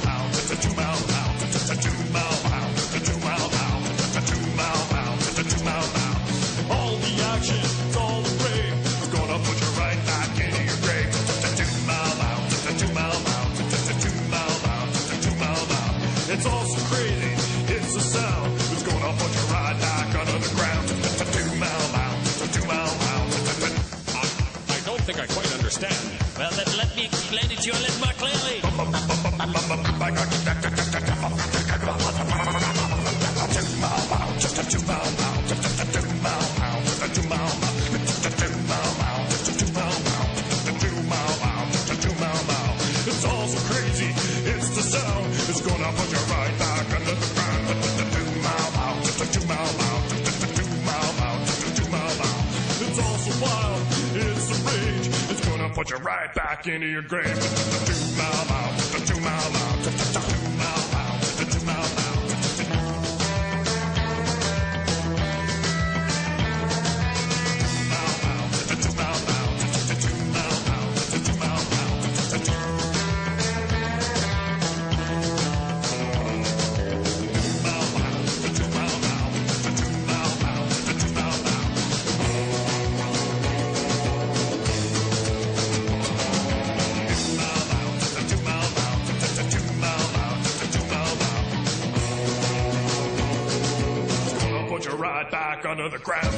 mow mow, to mow mow, to mow mow, to mow mow, to mow mow. All the action, all the rain, we're gonna put you right back into your grave. To mow mow, to mow mow, to mow mow, to mow mow. It's all so crazy, it's the sound. It's gonna put you right back under the ground. To mow mow, to mow mow. I don't think I quite understand. Well, then let me explain it to you a little more clearly. It's all so crazy, it's the sound. It's gonna put you right back under the ground. It's all so wild, it's the rage. It's gonna put you right back into your grave. Put you right back under the ground.